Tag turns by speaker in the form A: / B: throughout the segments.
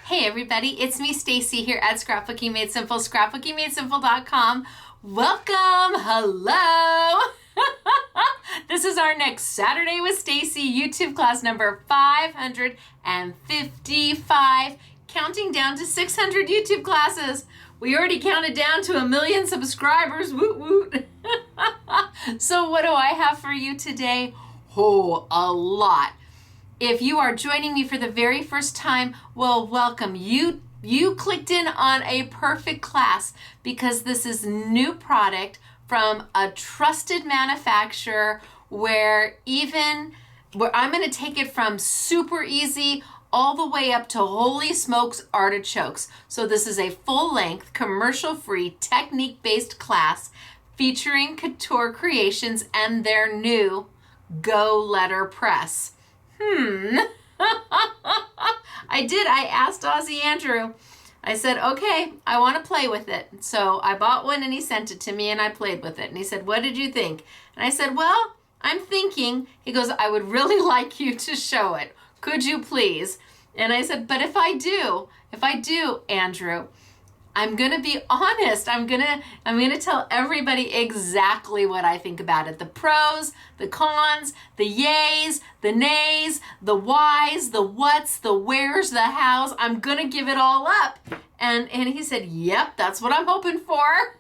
A: Hey everybody, it's me Stacy here at Scrapbooking Made Simple, scrapbookingmadesimple.com. Welcome, hello. This is our next Saturday with Stacy YouTube class number 555, counting down to 600 YouTube classes. We already counted down to 1 million subscribers, woot woot. So what do I have for you today? Oh, a lot. If you are joining me for the very first time, well, welcome. You clicked in on a perfect class because this is new product from a trusted manufacturer where I'm going to take it from super easy all the way up to holy smokes artichokes. So this is a full-length, commercial-free, technique-based class featuring Couture Creations and their new Go LetterPress. I asked Ozzy Andrew. I said, okay, I want to play with it. So I bought one and he sent it to me and I played with it. And he said, what did you think? And I said, well, I'm thinking. He goes, I would really like you to show it. Could you please? And I said, but if I do, Andrew, I'm going to be honest. I'm going to tell everybody exactly what I think about it. The pros, the cons, the yays, the nays, the whys, the whats, the wheres, the hows. I'm going to give it all up. And he said, yep, that's what I'm hoping for.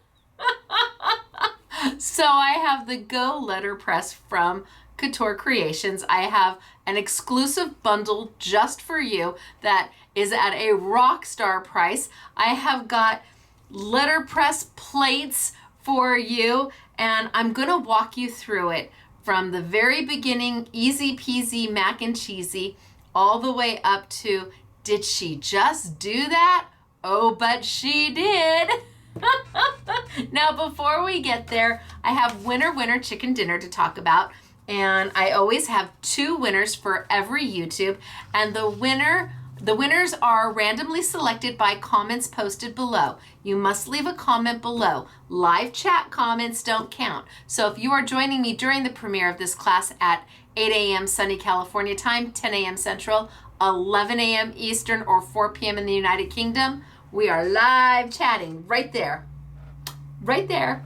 A: So I have the Go LetterPress from Couture Creations. I have an exclusive bundle just for you that is at a rock star price. I have got letterpress plates for you, and I'm gonna walk you through it from the very beginning, easy peasy mac and cheesy, all the way up to, did she just do that? Oh, but she did. Now, before we get there, I have winner chicken dinner to talk about. And I always have 2 winners for every YouTube. And the winners are randomly selected by comments posted below. You must leave a comment below. Live chat comments don't count. So if you are joining me during the premiere of this class at 8 a.m. sunny California time, 10 a.m. Central, 11 a.m. Eastern, or 4 p.m. in the United Kingdom, we are live chatting right there. Right there.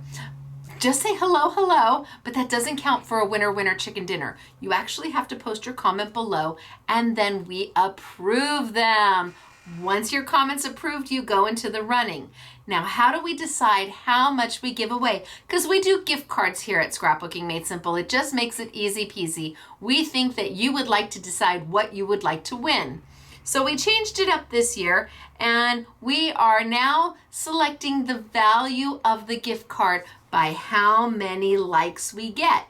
A: Just say hello, but that doesn't count for a winner chicken dinner. You actually have to post your comment below and then we approve them. Once your comment's approved, you go into the running. Now, how do we decide how much we give away? Because we do gift cards here at Scrapbooking Made Simple. It just makes it easy peasy. We think that you would like to decide what you would like to win. So we changed it up this year and we are now selecting the value of the gift card by how many likes we get.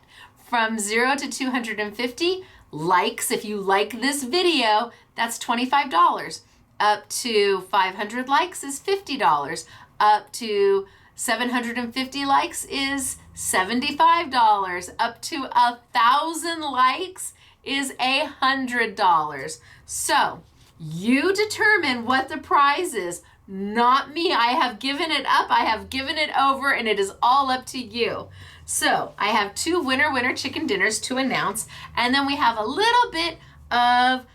A: From 0 to 250 likes, if you like this video, that's $25. Up to 500 likes is $50. Up to 750 likes is $75. Up to 1,000 likes is $100. So you determine what the prize is. Not me. I have given it up. I have given it over, and it is all up to you. So I have 2 winner chicken dinners to announce, and then we have a little bit of,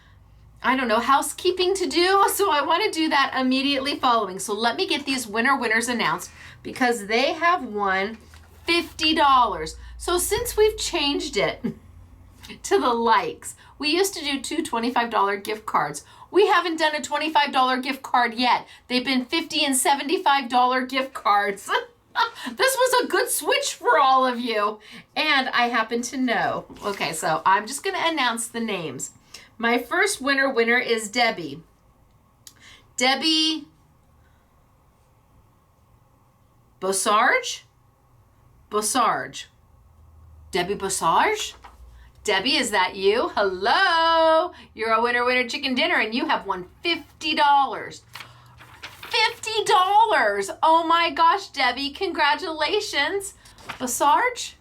A: housekeeping to do. So I want to do that immediately following. So let me get these winners announced because they have won $50. So since we've changed it to the likes, we used to do 2 $25 gift cards. We haven't done a $25 gift card yet. They've been $50 and $75 gift cards. This was a good switch for all of you. And I happen to know. Okay, so I'm just going to announce the names. My first winner is Debbie. Debbie Bossarge? Debbie Bossarge? Debbie, is that you? Hello. You're a winner chicken dinner and you have won $50. $50. Oh my gosh, Debbie, congratulations. Bossarge?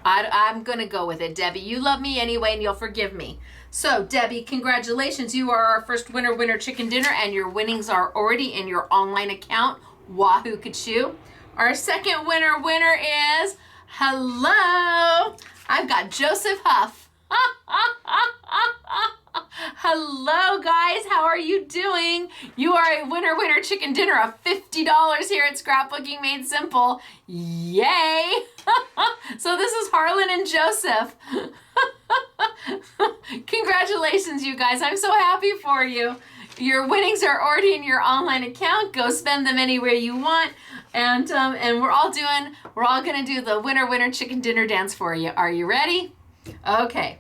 A: I'm going to go with it. Debbie, you love me anyway and you'll forgive me. So Debbie, congratulations. You are our first winner chicken dinner and your winnings are already in your online account. Wahoo Kachoo. Our second winner is, hello. I've got Joseph Huff. Hello guys, how are you doing? You are a winner chicken dinner of $50 here at Scrapbooking Made Simple. Yay! So this is Harlan and Joseph. Congratulations, you guys. I'm so happy for you. Your winnings are already in your online account. Go spend them anywhere you want. And we're all gonna do the winner chicken dinner dance for you. Are you ready? Okay.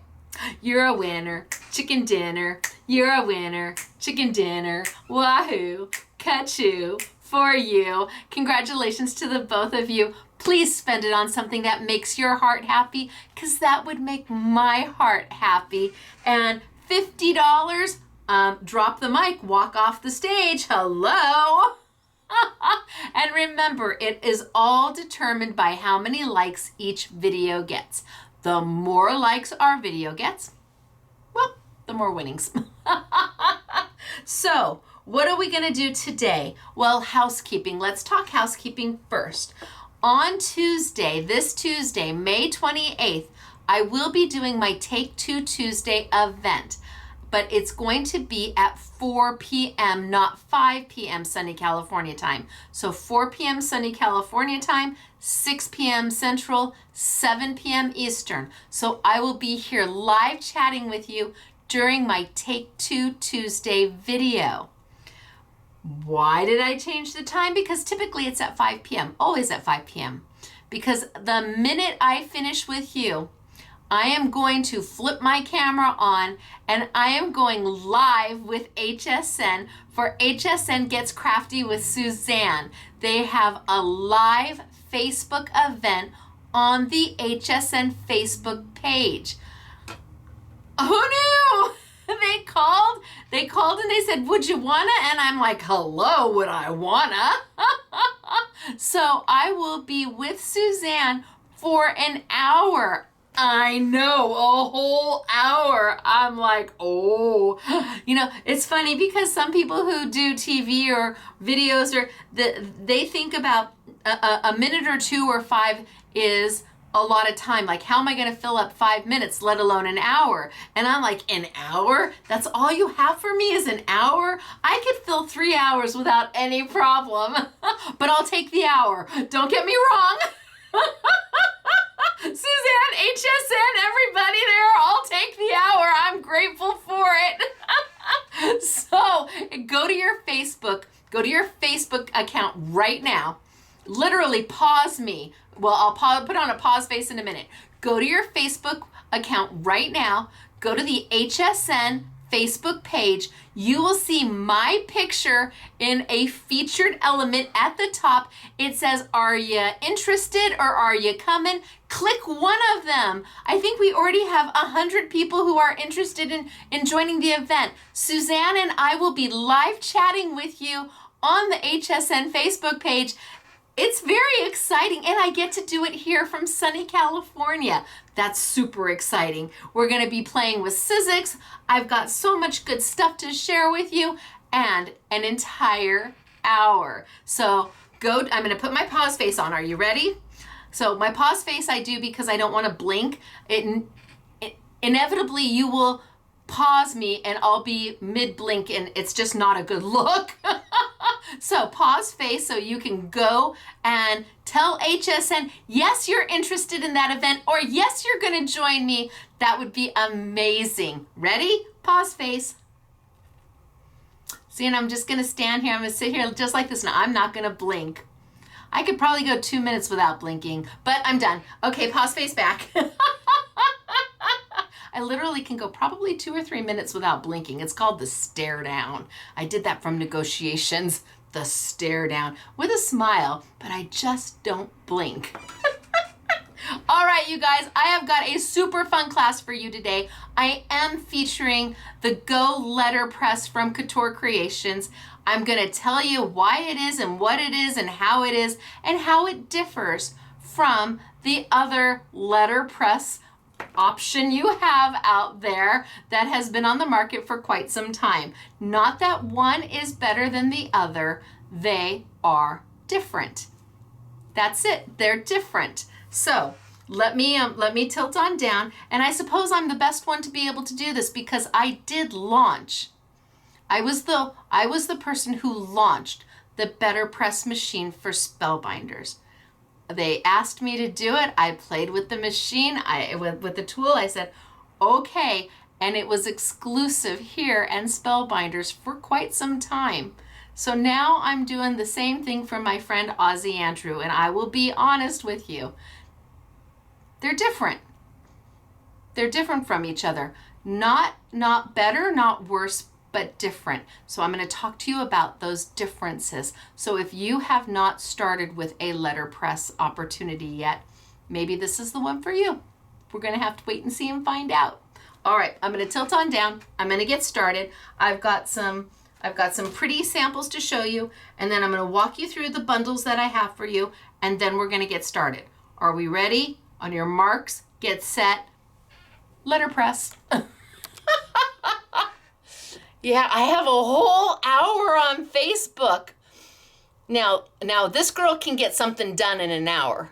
A: You're a winner, chicken dinner. You're a winner, chicken dinner. Wahoo, Couture for you. Congratulations to the both of you. Please spend it on something that makes your heart happy, because that would make my heart happy. And $50, drop the mic, walk off the stage. Hello. And remember, it is all determined by how many likes each video gets. The more likes our video gets, well, the more winnings. So, what are we going to do today? Well, housekeeping. Let's talk housekeeping first. On Tuesday, this Tuesday, May 28th, I will be doing my Take Two Tuesday event. But it's going to be at 4 p.m., not 5 p.m. sunny California time. So 4 p.m. sunny California time, 6 p.m. Central, 7 p.m. Eastern. So I will be here live chatting with you during my Take Two Tuesday video. Why did I change the time? Because typically it's at 5 p.m., always at 5 p.m. Because the minute I finish with you, I am going to flip my camera on and I am going live with HSN for HSN Gets Crafty with Suzanne. They have a live Facebook event on the HSN Facebook page. Who knew? They called and they said, would you wanna? And I'm like, hello, would I wanna? So I will be with Suzanne for an hour. I know, a whole hour. I'm like, oh. You know, it's funny because some people who do TV or videos, or they think about a minute or two or five is a lot of time. Like, how am I going to fill up 5 minutes, let alone an hour? And I'm like, an hour? That's all you have for me is an hour? I could fill 3 hours without any problem. But I'll take the hour. Don't get me wrong. Suzanne, HSN, everybody there, I'll take the hour. I'm grateful for it. So go to your Facebook account right now. Literally pause me. Well, I'll put on a pause face in a minute. Go to your Facebook account right now. Go to the HSN Facebook page. You will see my picture in a featured element at the top. It says, are you interested or are you coming? Click one of them. I think we already have 100 people who are interested in joining the event. Suzanne and I will be live chatting with you on the HSN Facebook page. It's very exciting, and I get to do it here from sunny California. That's super exciting. We're gonna be playing with Sizzix. I've got so much good stuff to share with you, and an entire hour. So I'm gonna put my pause face on. Are you ready? So my pause face I do because I don't wanna blink. Inevitably you will pause me and I'll be mid-blink and it's just not a good look. So pause face so you can go and tell HSN, yes, you're interested in that event, or yes, you're gonna join me. That would be amazing. Ready? Pause face. See, and I'm just gonna stand here. I'm gonna sit here just like this. Now I'm not gonna blink. I could probably go 2 minutes without blinking, but I'm done. Okay, pause face back. I literally can go probably 2 or 3 minutes without blinking. It's called the stare down. I did that from negotiations, the stare down, with a smile, but I just don't blink. All right, you guys, I have got a super fun class for you today. I am featuring the Go LetterPress from Couture Creations. I'm gonna tell you why it is and what it is and how it differs from the other letterpress option you have out there that has been on the market for quite some time. Not that one is better than the other, they are different. That's it, they're different. So let me tilt on down, and I suppose I'm the best one to be able to do this because I did launch. I was the person who launched the LetterPress machine for spellbinders. They asked me to do it. I played with the machine, with the tool. I said, okay, and it was exclusive here and spellbinders for quite some time. So now I'm doing the same thing for my friend Ozzy Andrew, and I will be honest with you. They're different. They're different from each other. Not better, not worse, but different. So I'm going to talk to you about those differences. So if you have not started with a LetterPress opportunity yet, maybe this is the one for you. We're going to have to wait and see and find out. All right, I'm going to tilt on down. I'm going to get started. I've got some pretty samples to show you, and then I'm going to walk you through the bundles that I have for you, and then we're going to get started. Are we ready? On your marks, get set, LetterPress. Yeah, I have a whole hour on Facebook. Now this girl can get something done in an hour.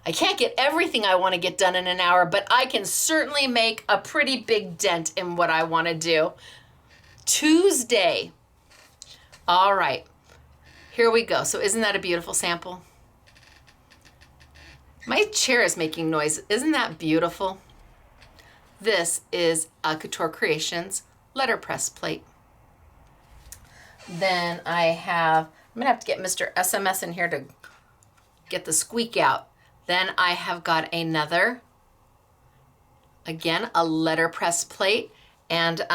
A: I can't get everything I want to get done in an hour, but I can certainly make a pretty big dent in what I want to do. Tuesday. All right, here we go. So isn't that a beautiful sample? My chair is making noise. Isn't that beautiful? This is a Couture Creations LetterPress plate. Then I'm gonna have to get Mr. SMS in here to get the squeak out. Then I have got another, again, a LetterPress plate. And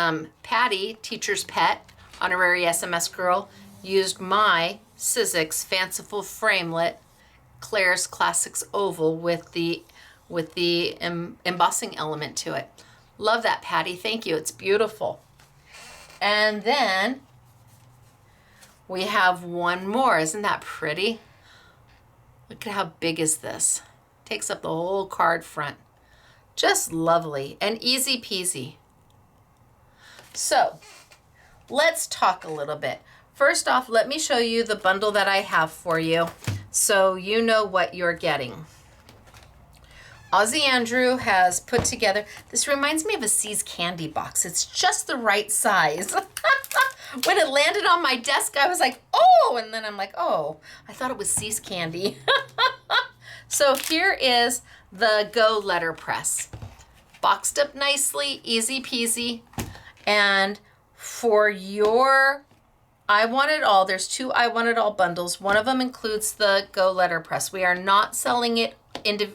A: Patty, teacher's pet, honorary SMS girl, used my Sizzix Fanciful Framelit Claire's Classics Oval with the embossing element to it. Love that, Patty. Thank you. It's beautiful. And then we have one more. Isn't that pretty? Look at how big is this. Takes up the whole card front. Just lovely and easy peasy. So let's talk a little bit. First off, let me show you the bundle that I have for you so you know what you're getting. Ozzy Andrew has put together, this reminds me of a See's candy box. It's just the right size. When it landed on my desk, I was like, oh, and then I'm like, oh, I thought it was See's candy. So here is the Go LetterPress. Boxed up nicely, easy peasy. And for your I Want It All, there's two I Want It All bundles. One of them includes the Go LetterPress. We are not selling it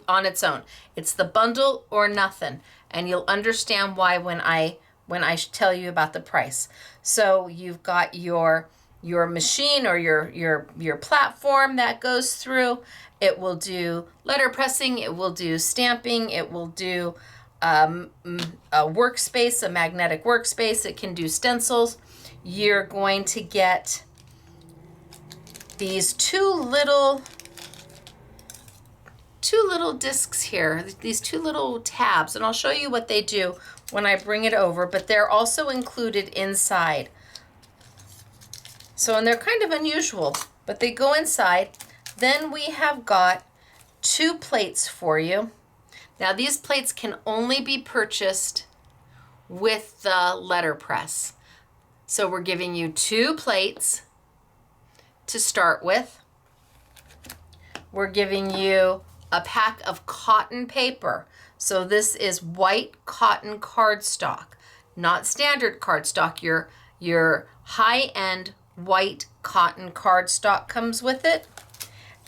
A: on its own. It's the bundle or nothing. And you'll understand why when I tell you about the price. So you've got your machine or your platform that goes through. It will do letterpressing, it will do stamping, it will do a workspace, a magnetic workspace. It can do stencils. You're going to get these two little discs here, these two little tabs, and I'll show you what they do when I bring it over, but they're also included inside. So, and they're kind of unusual, but they go inside. Then we have got two plates for you. Now these plates can only be purchased with the LetterPress. So we're giving you two plates to start with. We're giving you a pack of cotton paper. So this is white cotton cardstock, not standard cardstock. Your high-end white cotton cardstock comes with it.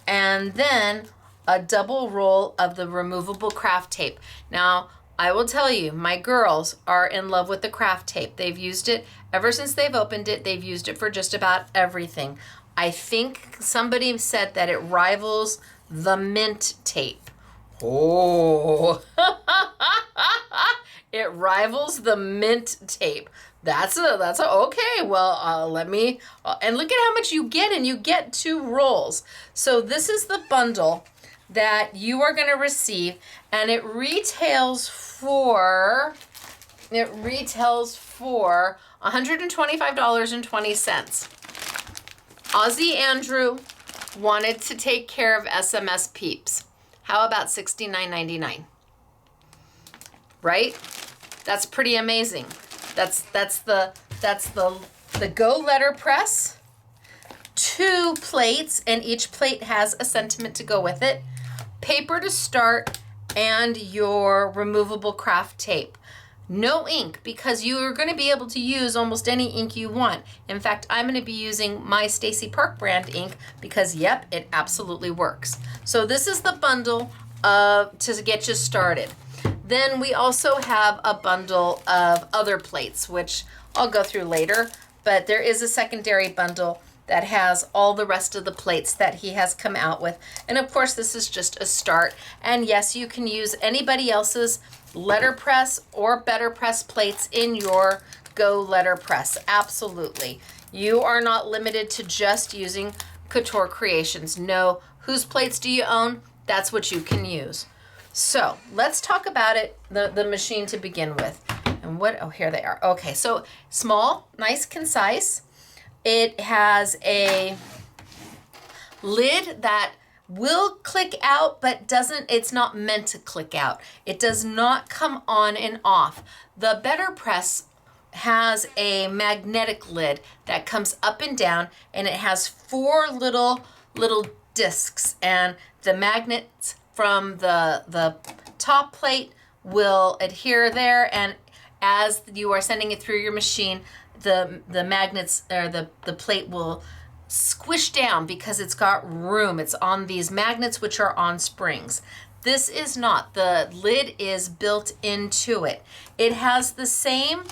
A: And then a double roll of the removable craft tape. Now, I will tell you, my girls are in love with the craft tape. They've used it ever since they've opened it. They've used it for just about everything. I think somebody said that it rivals the mint tape. Oh, it rivals the mint tape. That's okay. Well, and look at how much you get, and you get two rolls. So this is the bundle that you are going to receive, and it retails for $125.20. Ozzy Andrew wanted to take care of SMS peeps. How about $69.99? Right? That's pretty amazing. That's the Go LetterPress. 2 plates, and each plate has a sentiment to go with it. Paper to start, and your removable craft tape. No ink, because you are going to be able to use almost any ink you want. In fact, I'm going to be using my Stacy Park brand ink because, yep, it absolutely works. So this is the bundle to get you started. Then we also have a bundle of other plates, which I'll go through later, but there is a secondary bundle that has all the rest of the plates that he has come out with. And of course, this is just a start. And yes, you can use anybody else's letterpress or betterpress plates in your Go LetterPress. Absolutely. You are not limited to just using Couture Creations. No, whose plates do you own? That's what you can use. So let's talk about it, the machine to begin with. And oh, here they are. Okay, so small, nice, concise. It has a lid that will click out, but it's not meant to click out. It does not come on and off. The betterpress has a magnetic lid that comes up and down, and it has 4 little discs, and the magnets from the top plate will adhere there, and as you are sending it through your machine, the magnets or the plate will squish down because it's got room. It's on these magnets which are on springs. This is not. The lid is built into it. It has the same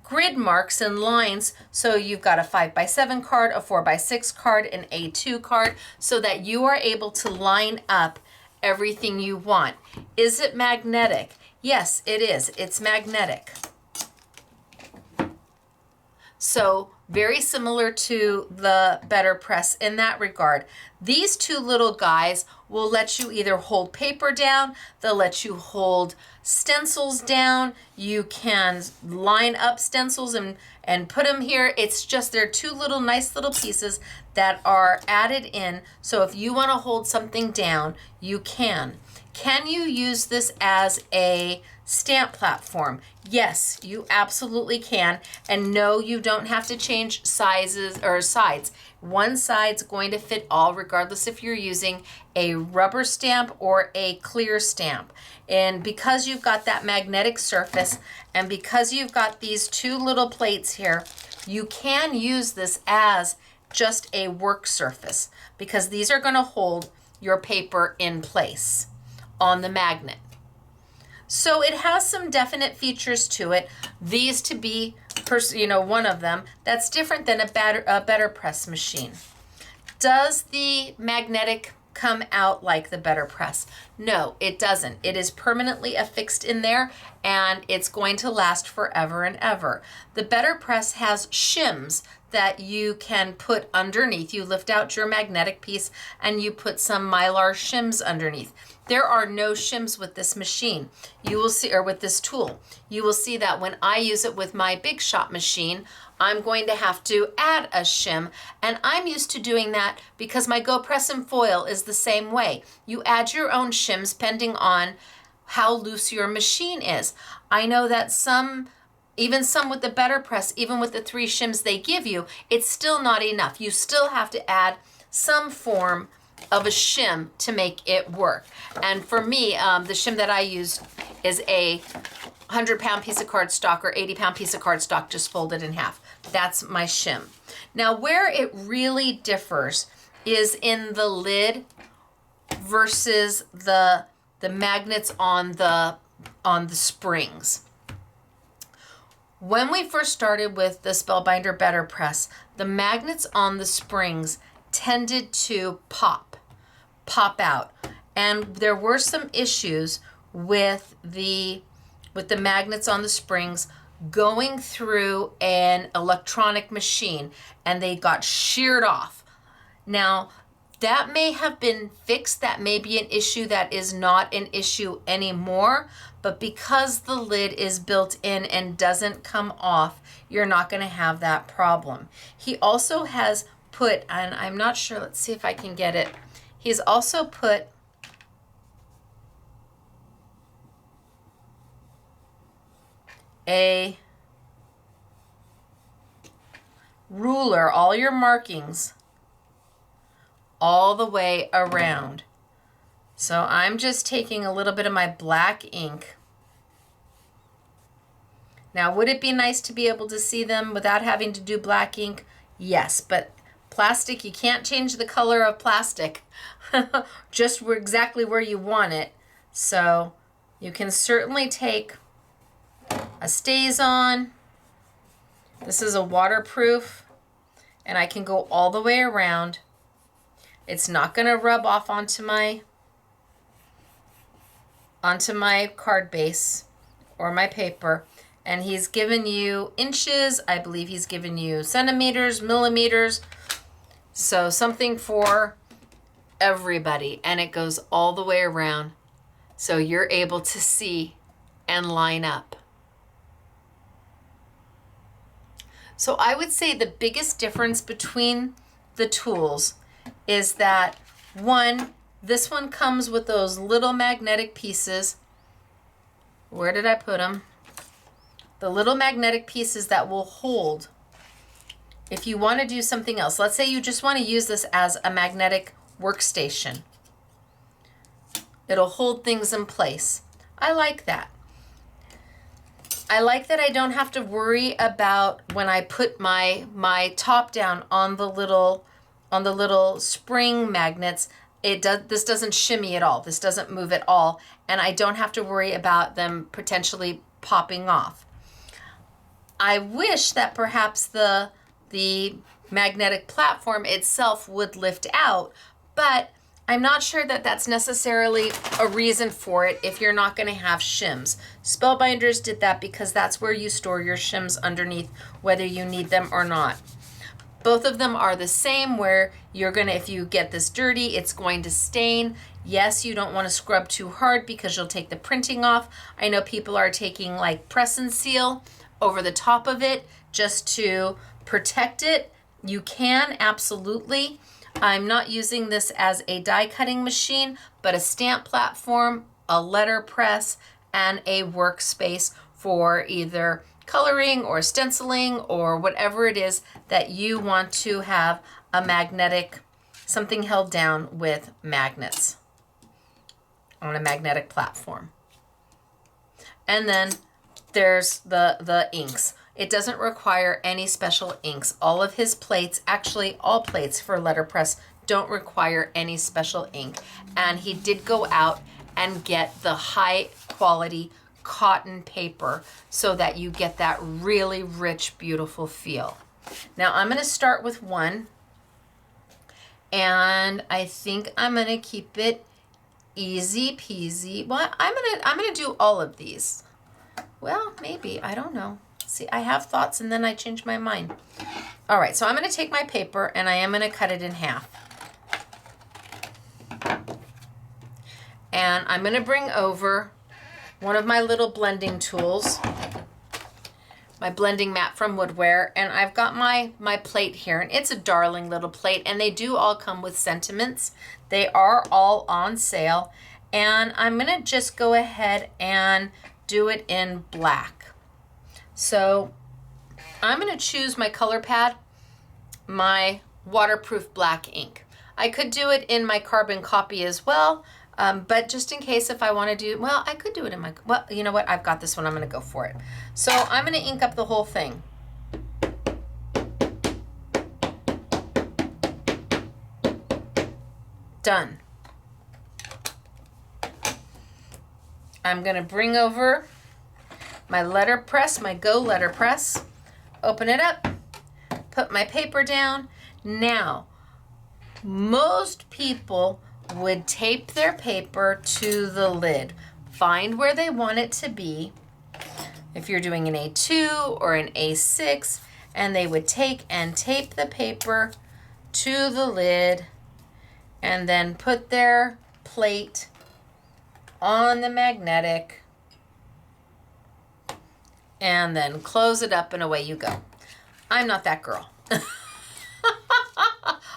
A: grid marks and lines. So you've got a 5x7 card, a 4x6 card, an A2 card, so that you are able to line up everything you want. Is it magnetic? Yes, it is. It's magnetic. So very similar to the betterpress in that regard. These 2 little guys will let you either hold paper down, they'll let you hold stencils down, you can line up stencils and put them here. It's just, they're 2 little nice little pieces that are added in, so if you want to hold something down, you can. Can you use this as a stamp platform? Yes, you absolutely can. And no, you don't have to change sizes or sides. One side's going to fit all, regardless if you're using a rubber stamp or a clear stamp. And because you've got that magnetic surface, and because you've got these 2 little plates here, you can use this as just a work surface, because these are going to hold your paper in place on the magnet. So it has some definite features to it. These to be, one of them that's different than a betterpress machine. Does the magnetic come out like the betterpress? No, it doesn't. It is permanently affixed in there, and it's going to last forever and ever. The betterpress has shims that you can put underneath. You lift out your magnetic piece and you put some mylar shims underneath. There are no shims with this machine. You will see, or with this tool, you will see that when I use it with my Big Shot machine, I'm going to have to add a shim, and I'm used to doing that because my Go Press and Foil is the same way. You add your own shims depending on how loose your machine is. I know that even some with the betterpress, even with the 3 shims they give you, it's still not enough. You still have to add some form of a shim to make it work. And for me, the shim that I use is a 100-pound piece of cardstock or 80-pound piece of cardstock just folded in half. That's my shim. Now, where it really differs is in the lid versus the magnets on the springs. When we first started with the Spellbinder betterpress, the magnets on the springs tended to pop out, and there were some issues with the magnets on the springs going through an electronic machine, and they got sheared off. Now, that may have been fixed. That may be an issue that is not an issue anymore, but because the lid is built in and doesn't come off, you're not going to have that problem. He also has put, and I'm not sure, let's see if I can get it. He's also put a ruler, all your markings, all the way around. So I'm just taking a little bit of my black ink. Now, would it be nice to be able to see them without having to do black ink? Yes, but plastic, you can't change the color of plastic just exactly where you want it. So you can certainly take a StazOn. This is a waterproof, and I can go all the way around. It's not going to rub off onto my card base or my paper. And he's given you inches. I believe he's given you centimeters, millimeters. So something for everybody. And it goes all the way around. So you're able to see and line up. So I would say the biggest difference between the tools is that this one comes with those little magnetic pieces. Where did I put them? The little magnetic pieces that will hold if you want to do something else. Let's say you just want to use this as a magnetic workstation. It'll hold things in place. I like that. I like that I don't have to worry about when I put my top down on the little spring magnets. This doesn't shimmy at all. This doesn't move at all, and I don't have to worry about them potentially popping off. I wish that perhaps the magnetic platform itself would lift out, but I'm not sure that that's necessarily a reason for it if you're not going to have shims. Spellbinders did that because that's where you store your shims underneath, whether you need them or not. Both of them are the same, where you're going to, if you get this dirty, it's going to stain. Yes, you don't want to scrub too hard because you'll take the printing off. I know people are taking like press and seal over the top of it just to protect it. You can, absolutely. I'm not using this as a die cutting machine, but a stamp platform, a letterpress, and a workspace for either coloring or stenciling or whatever it is that you want to have a magnetic, something held down with magnets on a magnetic platform. And then there's the inks. It doesn't require any special inks. All of his plates, actually all plates for letterpress, don't require any special ink. And he did go out and get the high quality cotton paper so that you get that really rich, beautiful feel. Now I'm going to start with one, and I think I'm going to keep it easy peasy. Well, I'm going to do all of these. Well, maybe, I don't know. See, I have thoughts and then I change my mind. All right, so I'm going to take my paper and I am going to cut it in half. And I'm going to bring over one of my little blending tools, my blending mat from Woodware, and I've got my plate here, and it's a darling little plate, and they do all come with sentiments. They are all on sale, and I'm going to just go ahead and do it in black. So I'm going to choose my color pad, my waterproof black ink. I could do it in my carbon copy as well, but just in case if I want to do, well, I could do it in my, well, you know what? I've got this one. I'm going to go for it. So I'm going to ink up the whole thing. Done. I'm going to bring over my letterpress, my Go LetterPress, open it up, put my paper down. Now, most people would tape their paper to the lid. Find where they want it to be. If you're doing an A2 or an A6, and they would take and tape the paper to the lid and then put their plate on the magnetic and then close it up and away you go. I'm not that girl.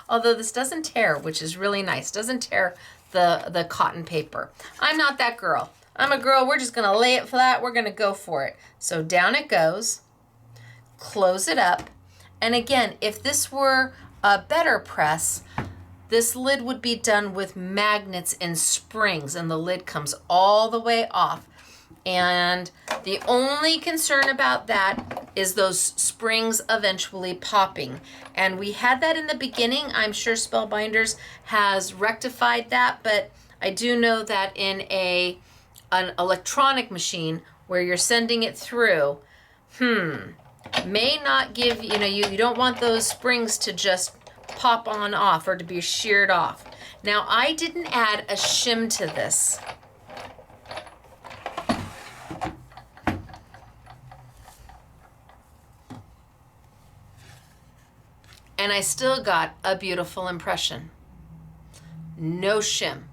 A: Although this doesn't tear, which is really nice. Doesn't tear the cotton paper. I'm not that girl. I'm a girl, we're just gonna lay it flat, we're gonna go for it. So down it goes, close it up. And again, if this were a better press, this lid would be done with magnets and springs, and the lid comes all the way off. And the only concern about that is those springs eventually popping. And we had that in the beginning. I'm sure Spellbinders has rectified that, but I do know that in an electronic machine where you're sending it through, may not give, you don't want those springs to just pop on off or to be sheared off. Now, I didn't add a shim to this. And I still got a beautiful impression. No shim.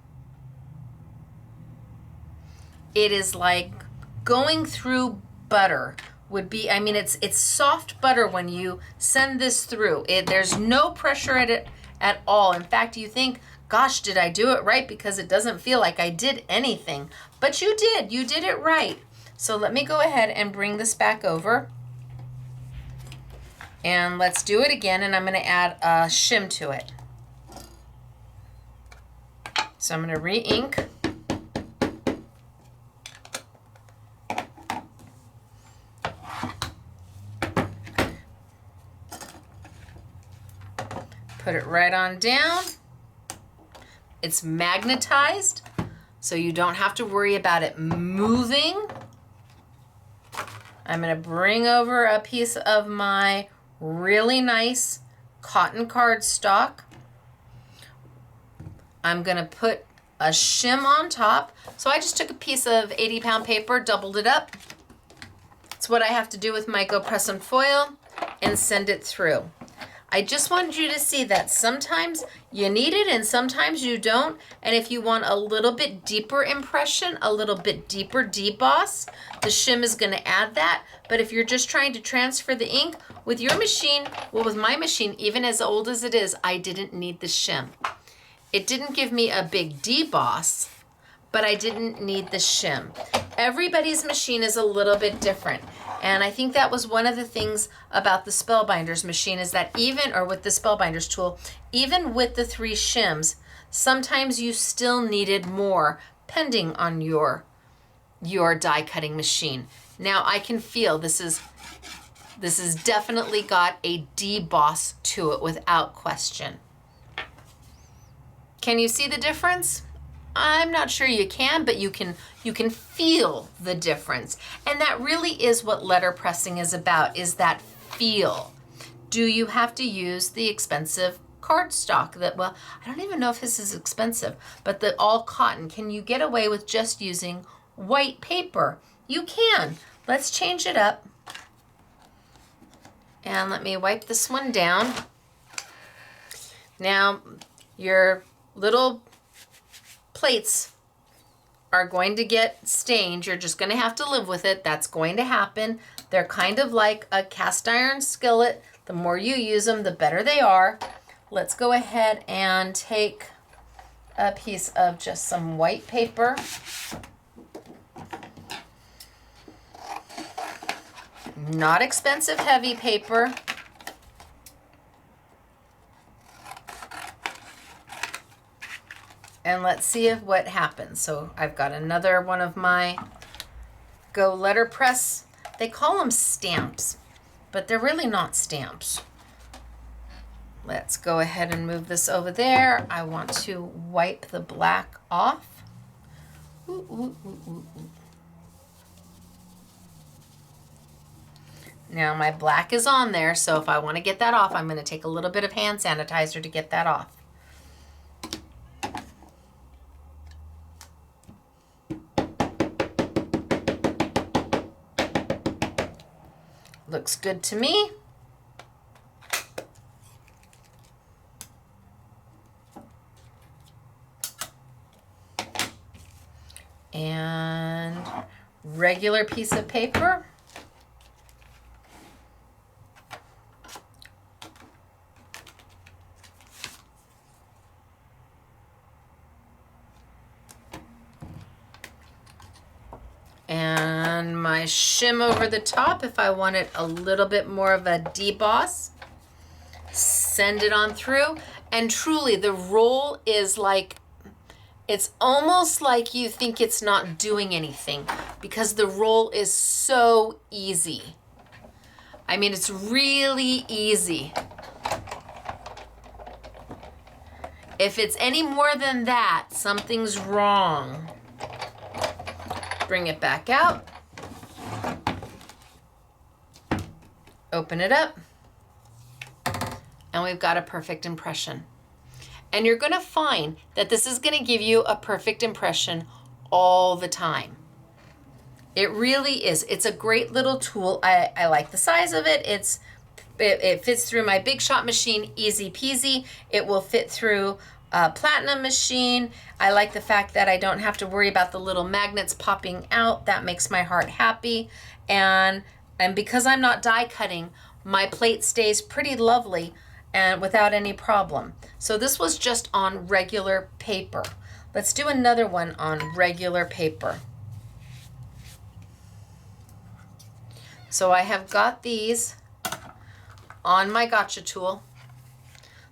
A: It is like going through butter would be, I mean, it's soft butter when you send this through. There's no pressure at it at all. In fact, you think, gosh, did I do it right? Because it doesn't feel like I did anything. But you did it right. So let me go ahead and bring this back over. And let's do it again, and I'm gonna add a shim to it. So I'm gonna re-ink. Put it right on down. It's magnetized, so you don't have to worry about it moving. I'm gonna bring over a piece of my really nice cotton cardstock. I'm gonna put a shim on top. So I just took a piece of 80-pound paper, doubled it up. It's what I have to do with my Go Press and Foil, and send it through. I just wanted you to see that sometimes you need it and sometimes you don't. And if you want a little bit deeper impression, a little bit deeper deboss, the shim is gonna add that. But if you're just trying to transfer the ink with your machine, well, with my machine, even as old as it is, I didn't need the shim. It didn't give me a big deboss, but I didn't need the shim. Everybody's machine is a little bit different. And I think that was one of the things about the Spellbinders machine is that or with the Spellbinders tool, even with the 3 shims, sometimes you still needed more depending on your die cutting machine. Now I can feel this is definitely got a deboss to it without question. Can you see the difference? I'm not sure you can, but you can feel the difference. And that really is what letterpressing is about, is that feel. Do you have to use the expensive cardstock that, well, I don't even know if this is expensive, but the all cotton? Can you get away with just using white paper? You can. Let's change it up. And let me wipe this one down. Now, your little plates are going to get stained. You're just going to have to live with it. That's going to happen. They're kind of like a cast iron skillet. The more you use them, the better they are. Let's go ahead and take a piece of just some white paper. Not expensive heavy paper. And let's see what happens. So I've got another one of my Go LetterPress. They call them stamps, but they're really not stamps. Let's go ahead and move this over there. I want to wipe the black off. Ooh, ooh, ooh, ooh, ooh. Now my black is on there, so if I want to get that off, I'm going to take a little bit of hand sanitizer to get that off. Looks good to me. And regular piece of paper. I shim over the top if I want it a little bit more of a deboss. Send it on through. And truly, the roll is like, it's almost like you think it's not doing anything because the roll is so easy. I mean, it's really easy. If it's any more than that, something's wrong. Bring it back out. Open it up. And we've got a perfect impression. And you're gonna find that this is gonna give you a perfect impression all the time. It really is. It's a great little tool. I like the size of it. It fits through my Big Shot machine, easy peasy. It will fit through a Platinum machine. I like the fact that I don't have to worry about the little magnets popping out. That makes my heart happy. And because I'm not die cutting, my plate stays pretty lovely and without any problem. So this was just on regular paper. Let's do another one on regular paper. So I have got these on my gotcha tool.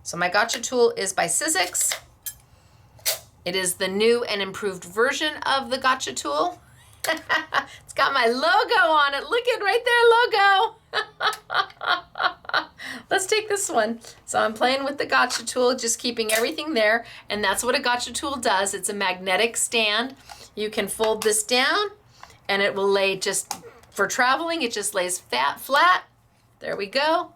A: So my gotcha tool is by Sizzix. It is the new and improved version of the gotcha tool. It's got my logo on it. Look at right there, logo. Let's take this one. So I'm playing with the gotcha tool, just keeping everything there. And that's what a gotcha tool does. It's a magnetic stand. You can fold this down and it will lay just, for traveling, it just lays flat. There we go.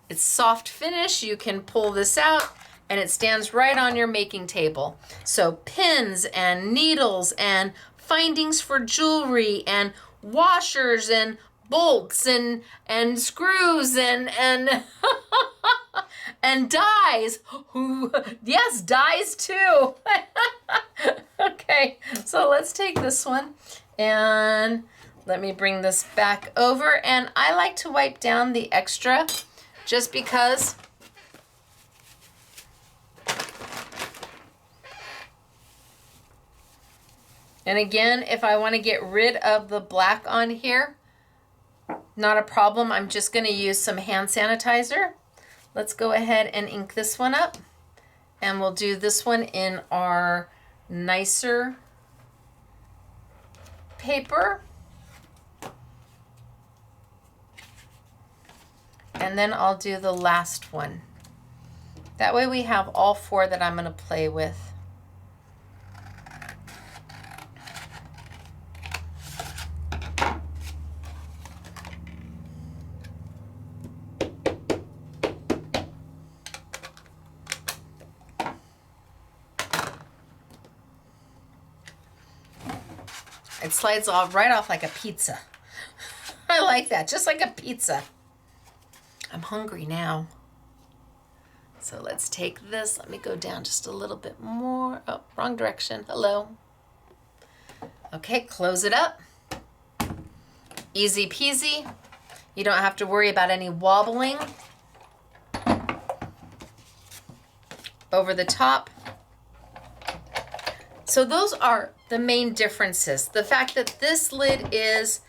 A: It's soft finish. You can pull this out and it stands right on your making table. So pins and needles and findings for jewelry and washers and bolts and screws and and dies. Yes, dies too. Okay, so let's take this one and let me bring this back over. And I like to wipe down the extra just because and again, if I want to get rid of the black on here, not a problem. I'm just going to use some hand sanitizer. Let's go ahead and ink this one up. And we'll do this one in our nicer paper. And then I'll do the last one. That way we have all four that I'm going to play with. It slides right off like a pizza. I like that, just like a pizza. I'm hungry now. So let's take this. Let me go down just a little bit more. Oh, wrong direction. Hello. Okay, close it up. Easy peasy. You don't have to worry about any wobbling. Over the top. So those are the main differences. The fact that this lid is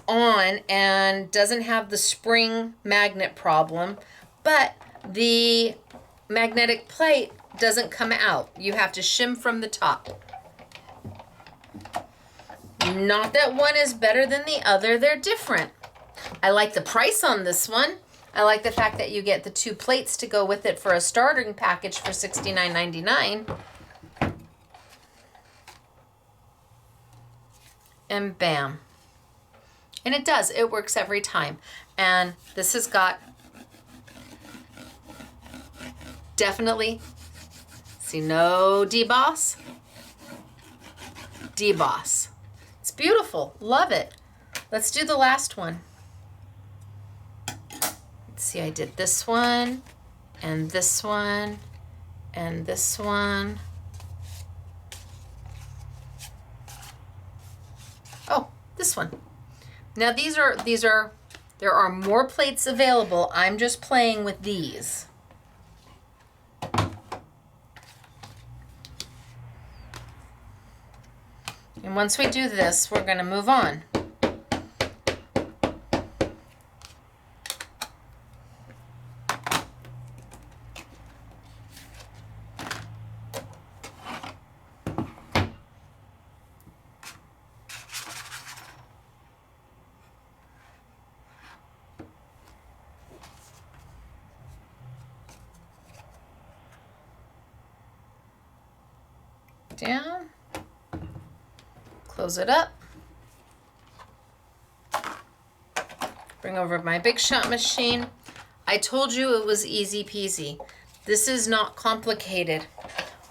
A: on and doesn't have the spring magnet problem, but the magnetic plate doesn't come out. You have to shim from the top. Not that one is better than the other, they're different. I like the price on this one. I like the fact that you get the 2 plates to go with it for a starting package for $69.99. And bam. And it does, it works every time. And this has got definitely, see, no deboss. Deboss. It's beautiful, love it. Let's do the last one. Let's see, I did this one, and this one, and this one. Oh, this one. Now there are more plates available. I'm just playing with these. And once we do this, we're going to move on. down, close it up, bring over my Big Shot machine. I told you it was easy peasy. This is not complicated.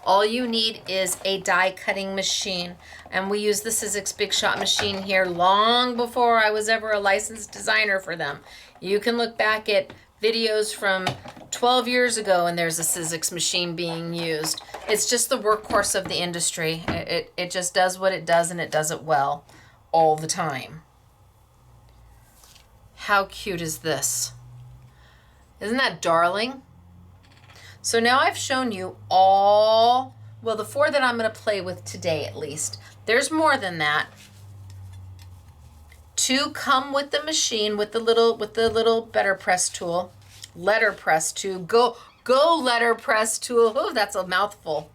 A: All you need is a die cutting machine. And we use the Sizzix Big Shot machine here long before I was ever a licensed designer for them. You can look back at videos from 12 years ago and there's a Sizzix machine being used. It's just the workhorse of the industry. It just does what it does, and it does it well all the time. How cute is this? Isn't that darling? So now I've shown you all, well, the 4 that I'm going to play with today at least. There's more than that. 2 come with the machine with the little LetterPress tool. LetterPress tool. Go LetterPress tool. Oh, that's a mouthful.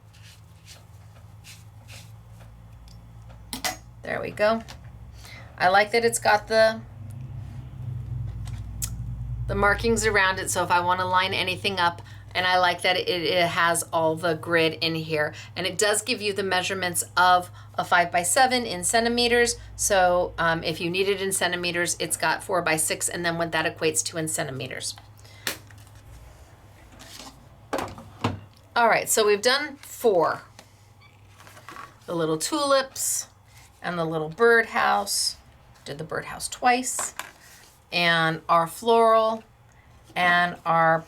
A: There we go. I like that it's got the markings around it, so if I want to line anything up, and I like that it has all the grid in here, and it does give you the measurements of a 5x7 in centimeters. So if you need it in centimeters, it's got 4x6, and then what that equates to in centimeters. All right, so we've done 4. The little tulips and the little birdhouse. Did the birdhouse twice. And our floral and our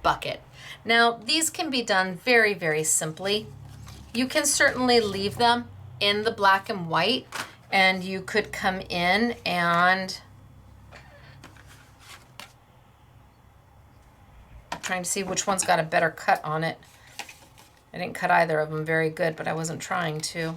A: bucket. Now, these can be done very, very simply. You can certainly leave them in the black and white, and you could come in and I'm trying to see which one's got a better cut on it. I didn't cut either of them very good, but I wasn't trying to.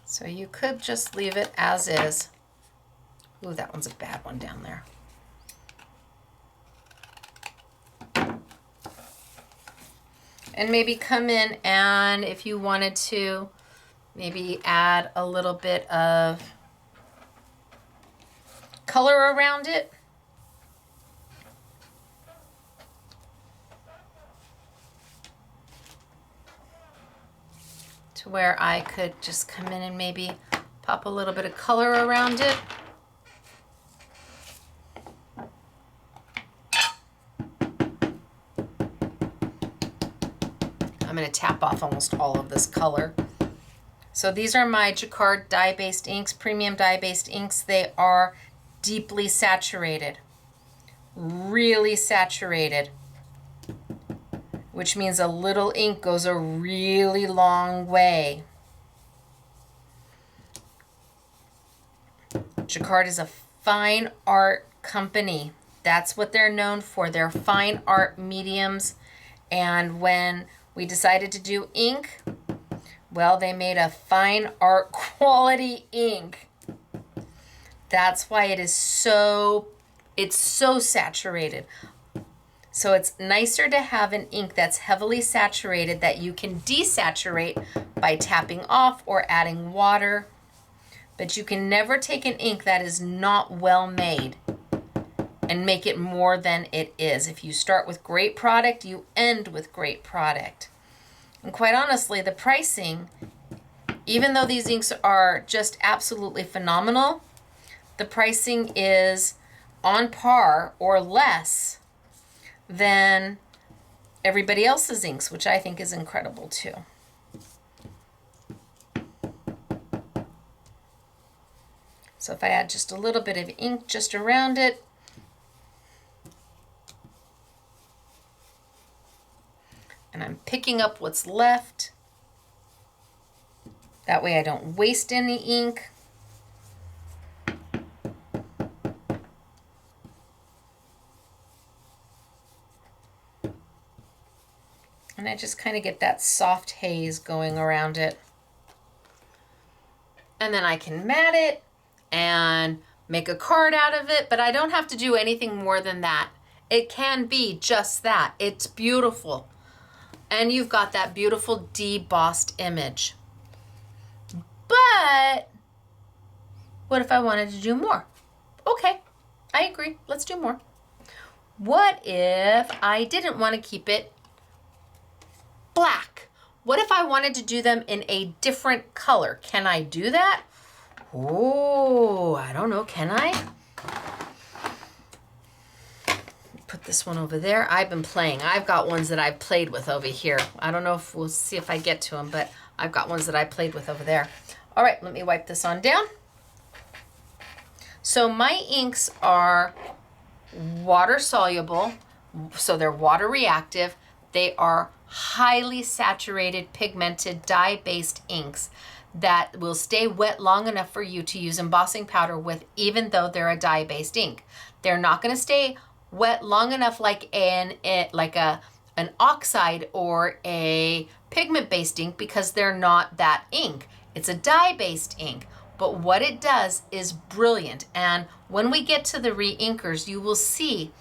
A: So you could just leave it as is. Ooh, that one's a bad one down there. And maybe come in, and if you wanted to, maybe add a little bit of color around it. To where I could just come in and maybe pop a little bit of color around it. I'm going to tap off almost all of this color. So these are my Jacquard dye-based inks, premium dye-based inks. They are deeply saturated, really saturated, which means a little ink goes a really long way. Jacquard is a fine art company. That's what they're known for. They're fine art mediums. And when we decided to do ink, well, they made a fine art quality ink. That's why it's so saturated. So it's nicer to have an ink that's heavily saturated that you can desaturate by tapping off or adding water. But you can never take an ink that is not well made and make it more than it is. If you start with great product, you end with great product. And quite honestly, the pricing, even though these inks are just absolutely phenomenal, the pricing is on par or less than everybody else's inks, which I think is incredible too. So if I add just a little bit of ink just around it, and I'm picking up what's left, that way I don't waste any ink. And I just kind of get that soft haze going around it. And then I can mat it and make a card out of it, but I don't have to do anything more than that. It can be just that. It's beautiful. And you've got that beautiful debossed image. But what if I wanted to do more? Okay, I agree. Let's do more. What if I didn't want to keep it black? What if I wanted to do them in a different color? Can I do that? Oh, I don't know. Can I? Put this one over there. I've been playing. I've got ones that I've played with over here. I don't know if we'll see if I get to them, but I've got ones that I played with over there. All right, let me wipe this on down. So my inks are water soluble, so they're water reactive. They are highly saturated, pigmented, dye-based inks that will stay wet long enough for you to use embossing powder with, even though they're a dye-based ink. They're not going to stay wet long enough like an oxide or a pigment-based ink, because they're not that ink. It's a dye-based ink. But what it does is brilliant. And when we get to the re-inkers, you will see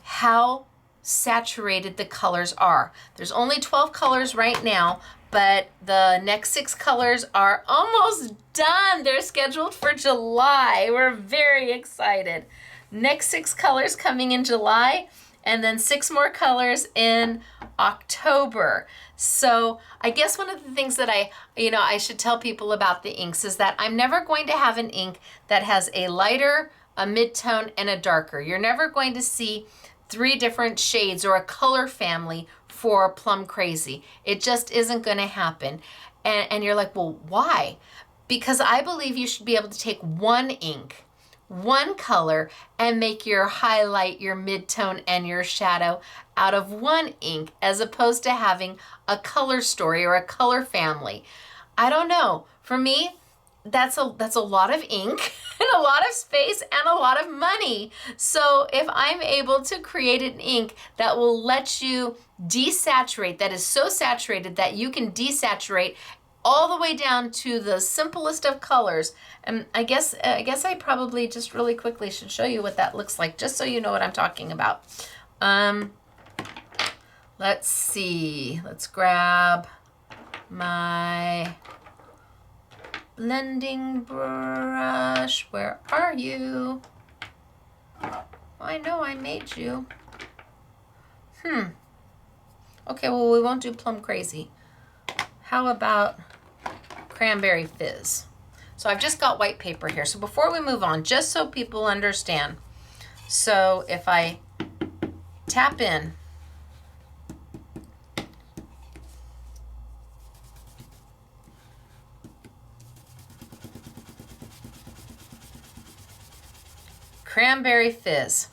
A: how saturated the colors are. There's only 12 colors right now, but the next 6 colors are almost done. They're scheduled for July. We're very excited. Next 6 colors coming in July, and then 6 more colors in October. So I guess one of the things that I should tell people about the inks is that I'm never going to have an ink that has a lighter, a mid-tone, and a darker. You're never going to see 3 different shades or a color family for Plum Crazy. It just isn't going to happen. And you're like, well, why? Because I believe you should be able to take one ink, one color, and make your highlight, your mid-tone, and your shadow out of one ink, as opposed to having a color story or a color family. I don't know. For me, that's a lot of ink and a lot of space and a lot of money. So if I'm able to create an ink that will let you desaturate, that is so saturated that you can desaturate all the way down to the simplest of colors. And I guess I probably just really quickly should show you what that looks like, just so you know what I'm talking about. Let's see. Let's grab my blending brush. Where are you? I know I made you. Okay, well, we won't do Plum Crazy. How about Cranberry Fizz? So I've just got white paper here. So before we move on, just so people understand. So if I tap in, Cranberry Fizz.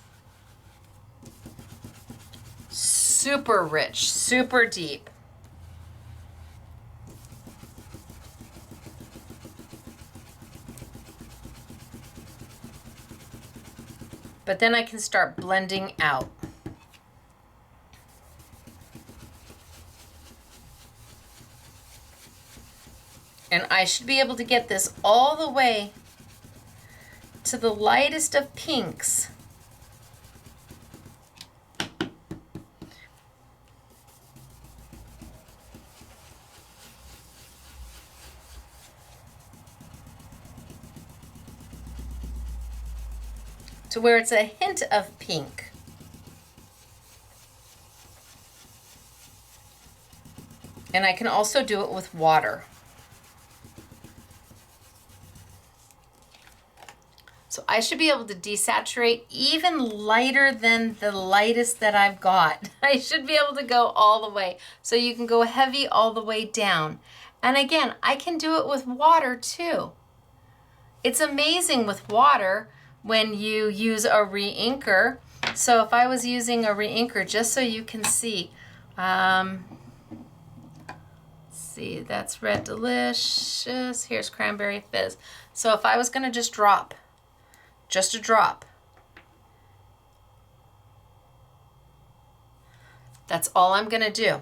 A: Super rich, super deep. But then I can start blending out. And I should be able to get this all the way to the lightest of pinks. To where it's a hint of pink. And I can also do it with water. So I should be able to desaturate even lighter than the lightest that I've got. I should be able to go all the way. So you can go heavy all the way down. And again, I can do it with water too. It's amazing with water when you use a re-inker. So if I was using a re-inker, just so you can see, see, that's Red Delicious. Here's Cranberry Fizz. So if I was gonna just drop, just a drop, that's all I'm gonna do.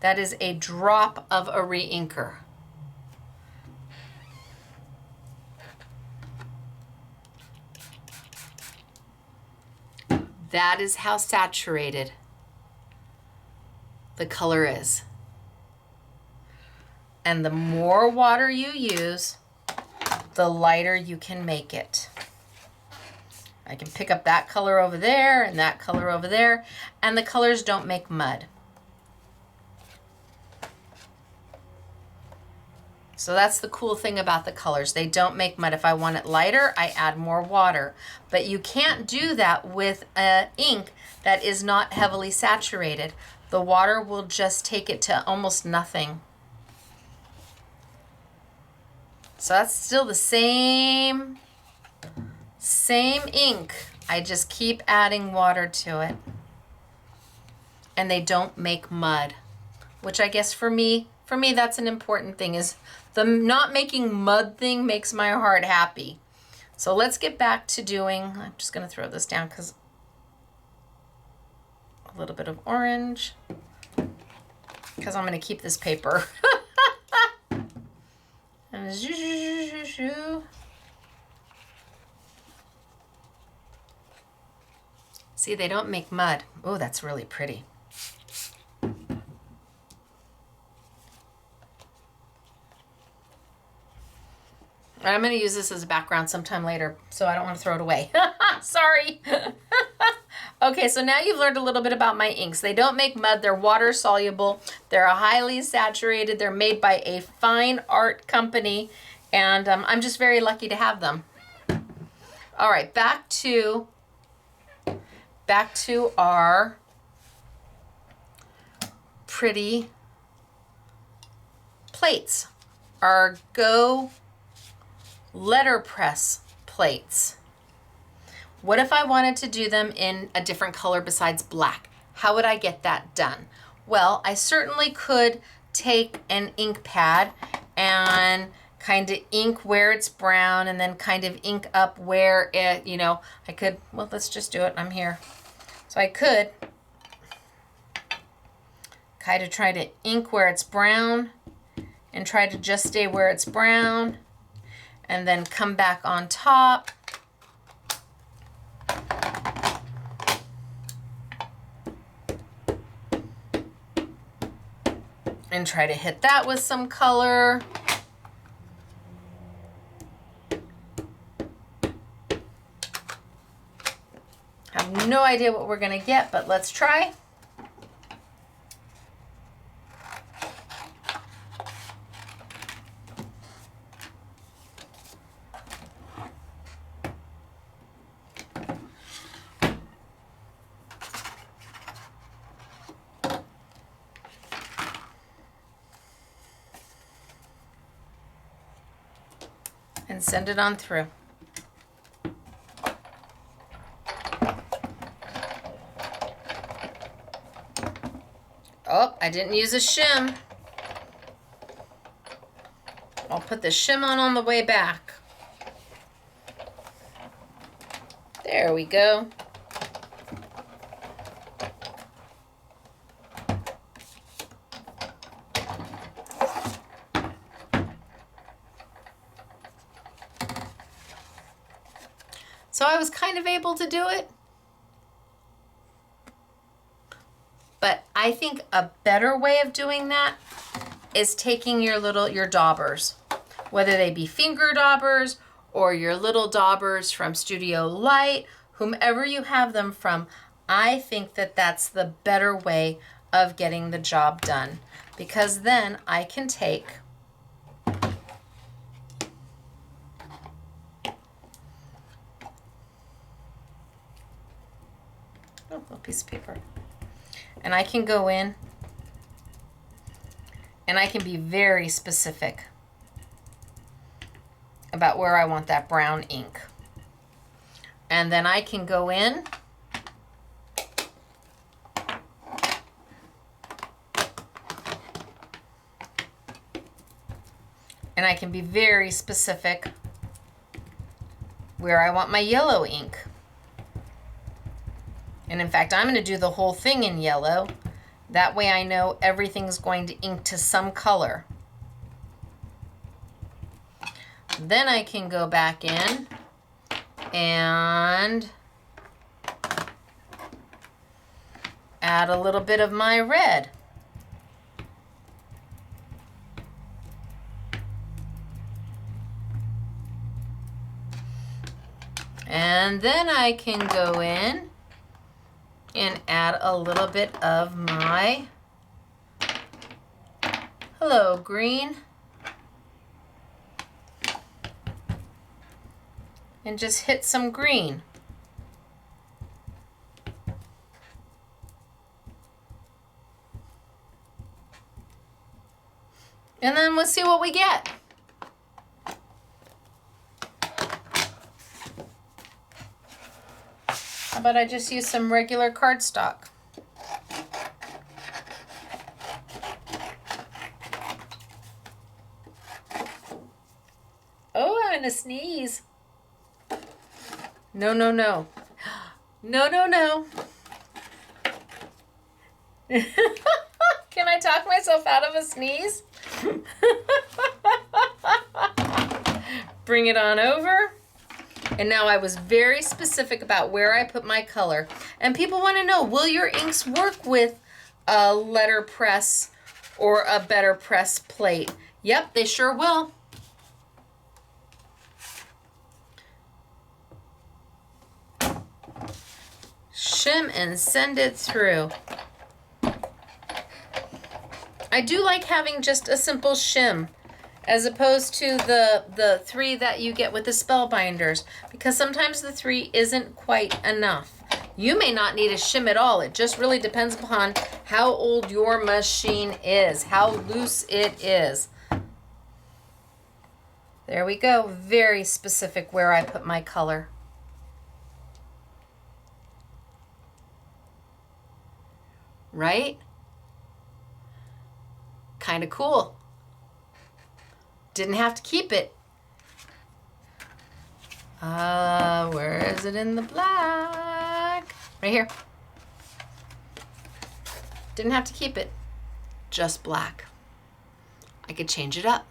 A: That is a drop of a re-inker. That is how saturated the color is. And the more water you use, the lighter you can make it. I can pick up that color over there and that color over there, and the colors don't make mud. So that's the cool thing about the colors. They don't make mud. If I want it lighter, I add more water. But you can't do that with ink that is not heavily saturated. The water will just take it to almost nothing. So that's still the same ink. I just keep adding water to it. And they don't make mud, which I guess for me that's an important thing. Is the not making mud thing makes my heart happy. So let's get back to doing, I'm just going to throw this down because a little bit of orange, because I'm going to keep this paper. And see, they don't make mud. Oh, that's really pretty. I'm going to use this as a background sometime later, so I don't want to throw it away. Sorry. Okay, so now you've learned a little bit about my inks. They don't make mud. They're water soluble. They're highly saturated. They're made by a fine art company, and I'm just very lucky to have them. All right, back to our pretty plates, our Go LetterPress plates. What if I wanted to do them in a different color besides black? How would I get that done? Well, I certainly could take an ink pad and kind of ink where it's brown and then kind of ink up where it, I could, well, let's just do it. I'm here. So I could kind of try to ink where it's brown and try to just stay where it's brown, and then come back on top. And try to hit that with some color. I have no idea what we're gonna get, but let's try. And send it on through. Oh, I didn't use a shim. I'll put the shim on the way back. There we go. So I was kind of able to do it. But I think a better way of doing that is taking your daubers, whether they be finger daubers or your little daubers from Studio Light, whomever you have them from. I think that that's the better way of getting the job done, because then I can take a little piece of paper, and I can go in and I can be very specific about where I want that brown ink. And then I can go in and I can be very specific where I want my yellow ink. And in fact, I'm going to do the whole thing in yellow. That way I know everything's going to ink to some color. Then I can go back in and add a little bit of my red. And then I can go in and add a little bit of my hello green. And just hit some green. And then let's see what we get. How about I just use some regular cardstock? Oh, I'm gonna sneeze. No, no, no. No, no, no. Can I talk myself out of a sneeze? Bring it on over. And now I was very specific about where I put my color. And people want to know, will your inks work with a letterpress or a better press plate? Yep, they sure will. Shim and send it through. I do like having just a simple shim as opposed to the 3 that you get with the spellbinders, because sometimes the 3 isn't quite enough. You may not need a shim at all. It just really depends upon how old your machine is, how loose it is. There we go. Very specific where I put my color. Right? Kind of cool. Didn't have to keep it. Where is it in the black? Right here. Didn't have to keep it. Just black. I could change it up.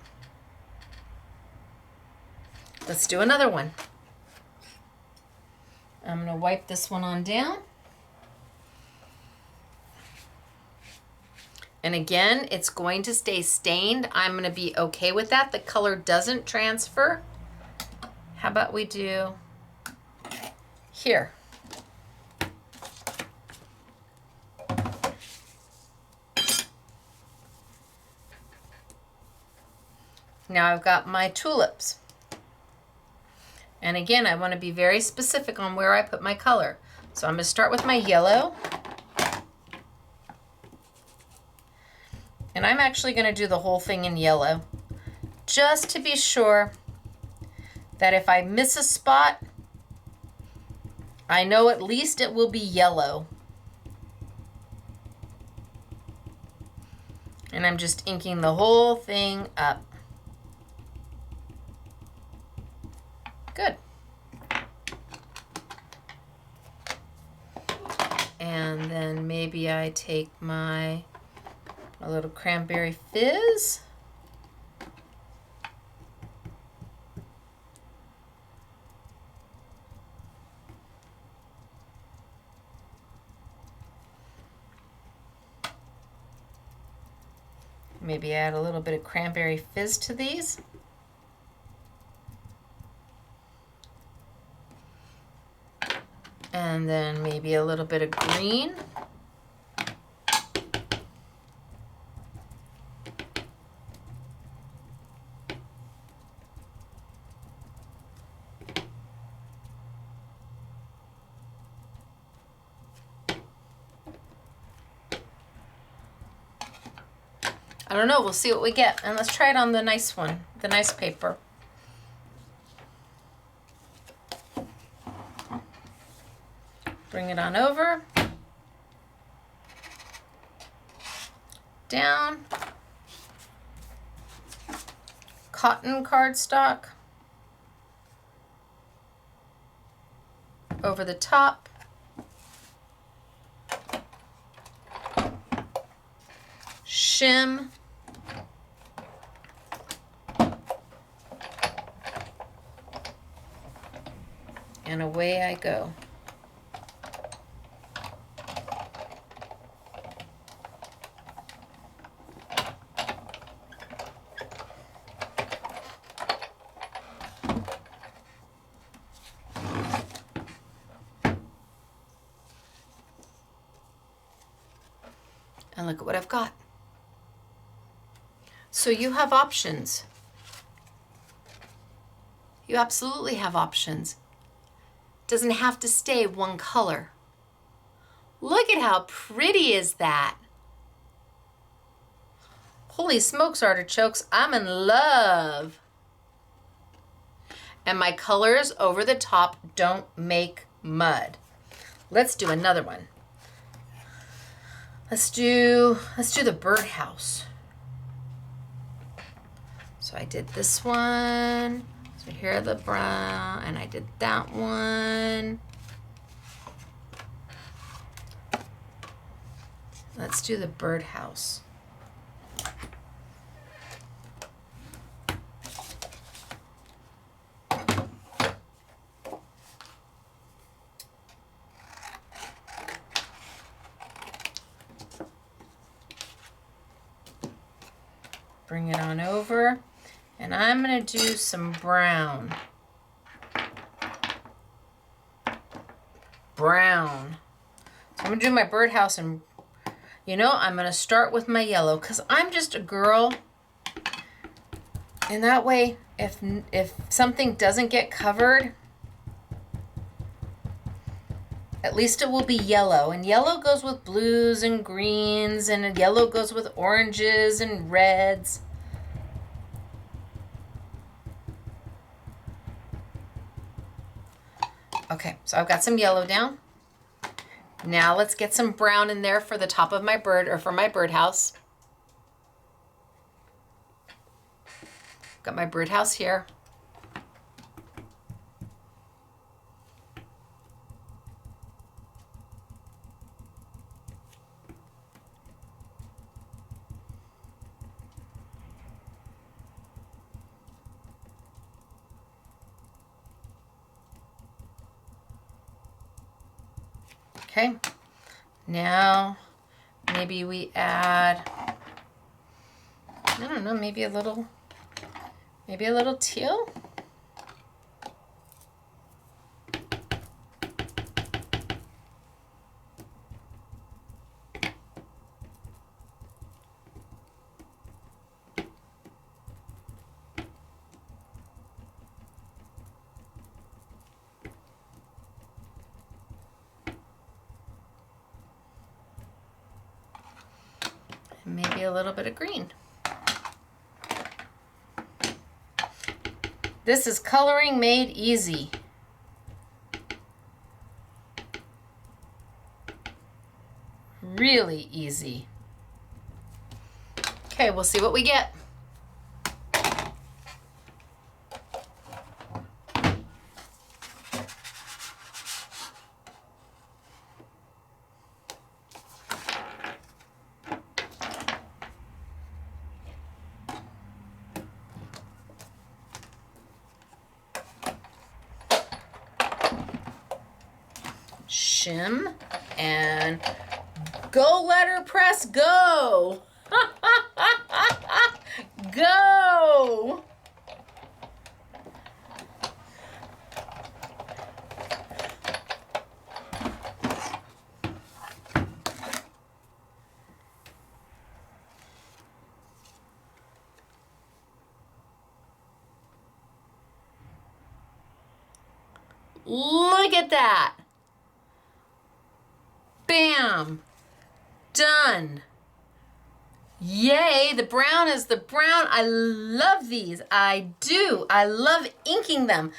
A: Let's do another one. I'm going to wipe this one on down. And again, it's going to stay stained. I'm going to be okay with that. The color doesn't transfer. How about we do here? Now I've got my tulips. And again, I want to be very specific on where I put my color. So I'm going to start with my yellow. And I'm actually going to do the whole thing in yellow, just to be sure that if I miss a spot, I know at least it will be yellow. And I'm just inking the whole thing up. Good. And then maybe I take my a little cranberry fizz. Maybe add a little bit of cranberry fizz to these. And then maybe a little bit of green. I don't know, we'll see what we get. And let's try it on the nice one, the nice paper. Bring it on over. Down. Cotton cardstock. Over the top. Shim. And away I go. And look at what I've got. So you have options. You absolutely have options. Doesn't have to stay one color. Look at how pretty is that. Holy smokes, artichokes, I'm in love. And my colors over the top don't make mud. Let's do another one. Let's do the birdhouse. So I did this one. So here are the brown, and I did that one. Let's do the birdhouse. Bring it on over, and I'm gonna do some brown. Brown. So I'm gonna do my birdhouse, and you know, I'm gonna start with my yellow because I'm just a girl. And that way, if something doesn't get covered, at least it will be yellow. And yellow goes with blues and greens, and yellow goes with oranges and reds. Okay, so I've got some yellow down. Now let's get some brown in there for the top of my bird, or for my birdhouse. Got my birdhouse here. Okay, now maybe we add, I don't know, maybe a little teal. Maybe a little bit of green. This is coloring made easy. Really easy. Okay, we'll see what we get. Shim and Go LetterPress, go! Go! Look at that! Bam! Done. Yay, the brown is the brown. I love these. I do. I love inking them.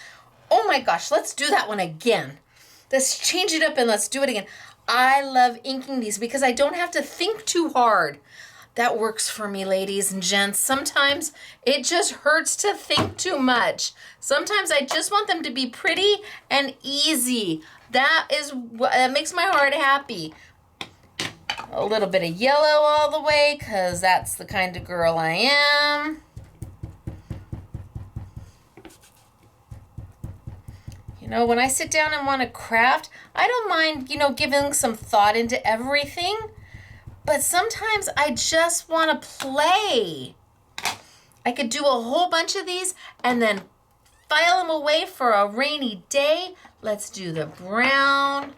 A: Oh my gosh, let's do that one again. Let's change it up and let's do it again. I love inking these because I don't have to think too hard. That works for me, ladies and gents. Sometimes it just hurts to think too much. Sometimes I just want them to be pretty and easy. That makes my heart happy. A little bit of yellow all the way, because that's the kind of girl I am. You know, when I sit down and want to craft, I don't mind, giving some thought into everything. But sometimes I just want to play. I could do a whole bunch of these and then file them away for a rainy day. Let's do the brown.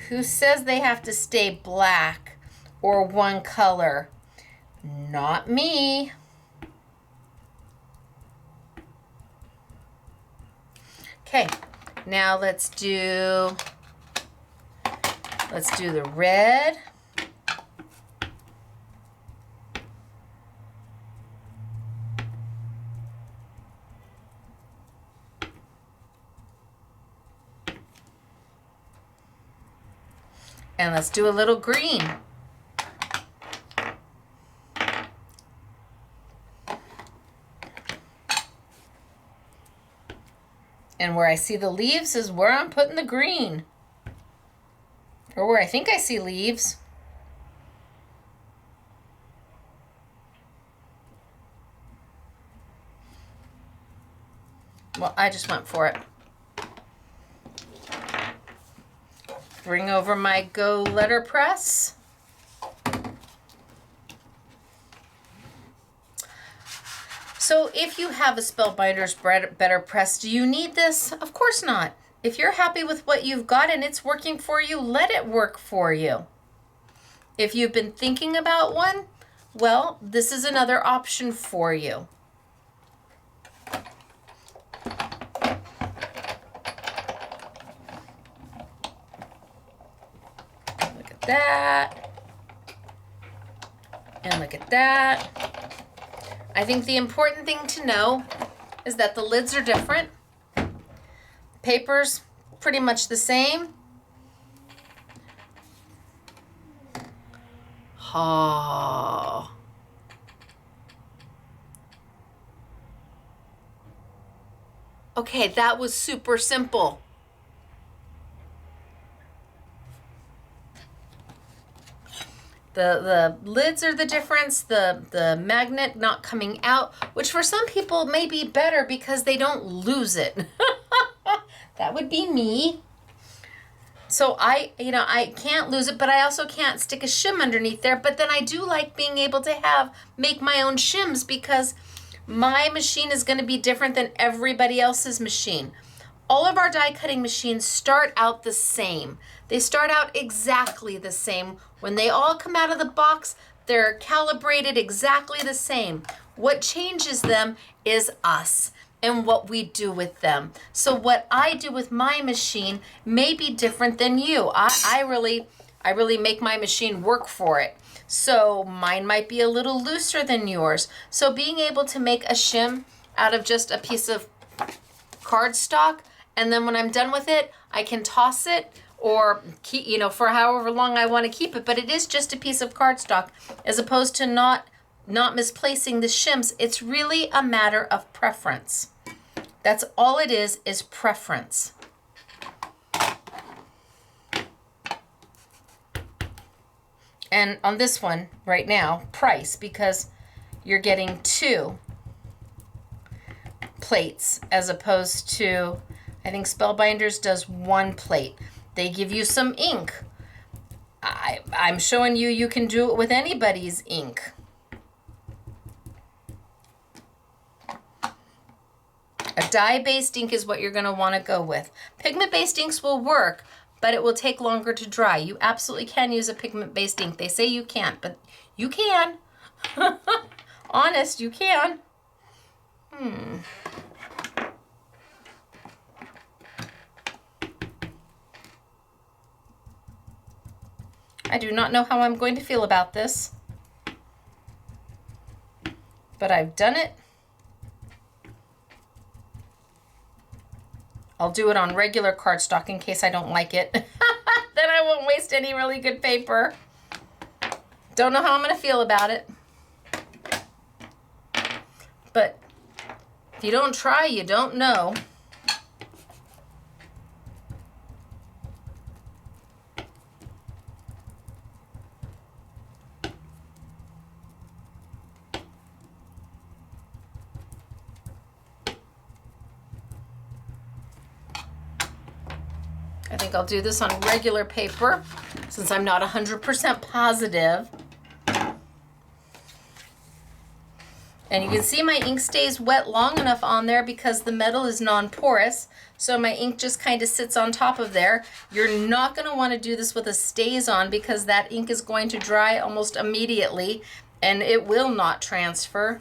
A: Who says they have to stay black or one color? Not me. Okay, now let's do the red. And let's do a little green. And where I see the leaves is where I'm putting the green. Or where I think I see leaves. Well, I just went for it. Bring over my Go LetterPress. So if you have a Spellbinders Better Press, do you need this? Of course not. If you're happy with what you've got and it's working for you, let it work for you. If you've been thinking about one, well, this is another option for you. Look at that. And look at that. I think the important thing to know is that the lids are different. Paper's pretty much the same. Oh. Okay, that was super simple. The lids are the difference, the magnet not coming out, which for some people may be better because they don't lose it. That would be me. So I can't lose it, but I also can't stick a shim underneath there. But then I do like being able to make my own shims because my machine is going to be different than everybody else's machine. All of our die cutting machines start out the same. They start out exactly the same. When they all come out of the box, they're calibrated exactly the same. What changes them is us and what we do with them. So what I do with my machine may be different than you. I really make my machine work for it. So mine might be a little looser than yours. So being able to make a shim out of just a piece of cardstock, and then when I'm done with it, I can toss it or keep, for however long I want to keep it. But it is just a piece of cardstock, as opposed to not misplacing the shims. It's really a matter of preference. That's all it is preference. And on this one right now, price, because you're getting 2 plates as opposed to, I think Spellbinders does 1 plate. They give you some ink. I'm showing you can do it with anybody's ink. A dye-based ink is what you're going to want to go with. Pigment-based inks will work, but it will take longer to dry. You absolutely can use a pigment-based ink. They say you can't, but you can. Honest, you can. I do not know how I'm going to feel about this, but I've done it. I'll do it on regular cardstock in case I don't like it. Then I won't waste any really good paper. Don't know how I'm going to feel about it. But if you don't try, you don't know. I think I'll do this on regular paper since I'm not 100% positive. And you can see my ink stays wet long enough on there because the metal is non-porous. So my ink just kind of sits on top of there. You're not going to want to do this with a StazOn because that ink is going to dry almost immediately and it will not transfer.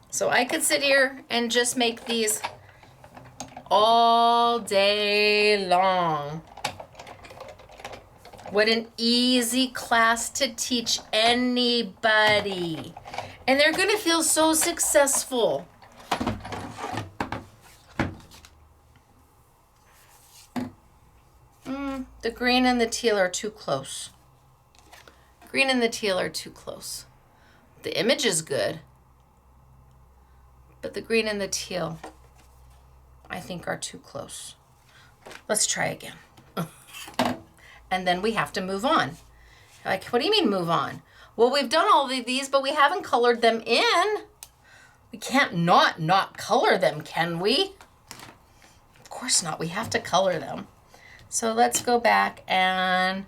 A: So I could sit here and just make these all day long. What an easy class to teach anybody. And they're gonna feel so successful. The green and the teal are too close. Green and the teal are too close. The image is good, but the green and the teal, I think, are too close. Let's try again. And then we have to move on. Like, what do you mean move on? Well, we've done all of these, but we haven't colored them in. We can't not color them, can we? Of course not, we have to color them. So let's go back and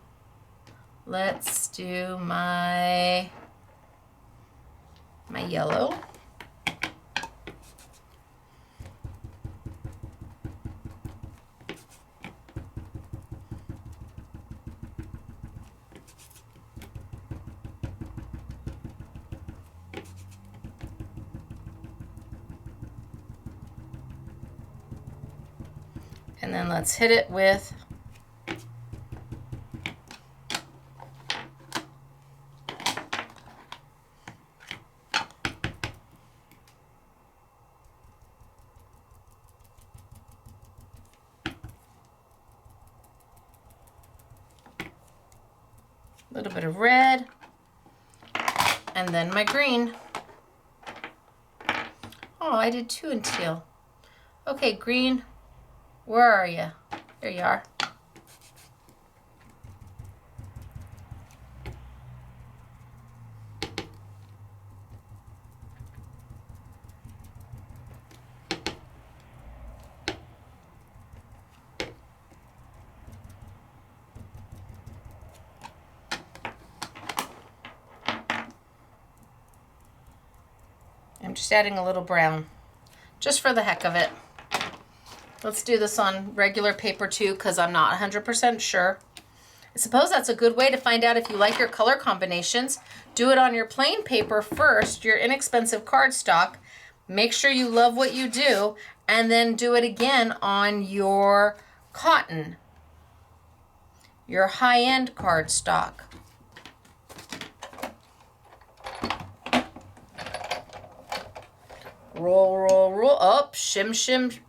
A: let's do my yellow. And then let's hit it with a little bit of red, and then my green. Oh, I did two in teal. Okay, green, where are you? There you are. I'm just adding a little brown, just for the heck of it. Let's do this on regular paper too, because I'm not 100% sure. I suppose that's a good way to find out if you like your color combinations. Do it on your plain paper first, your inexpensive cardstock. Make sure you love what you do, and then do it again on your cotton, your high-end cardstock. Roll, roll, roll up, shim, shim,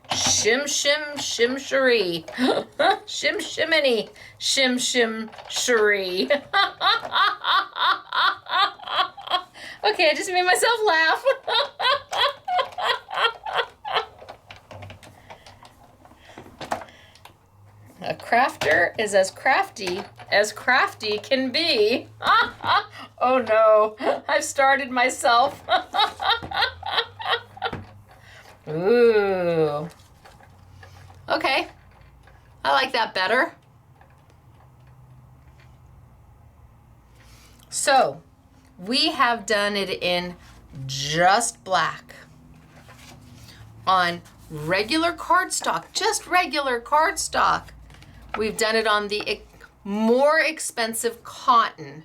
A: shim, shim, shim, sheree. Shim, shiminy, shim, shim, sheree. Okay, I just made myself laugh. A crafter is as crafty can be. Oh no, I've started myself. Ooh. Okay, I like that better. So, we have done it in just black on regular cardstock, just regular cardstock. We've done it on the more expensive cotton.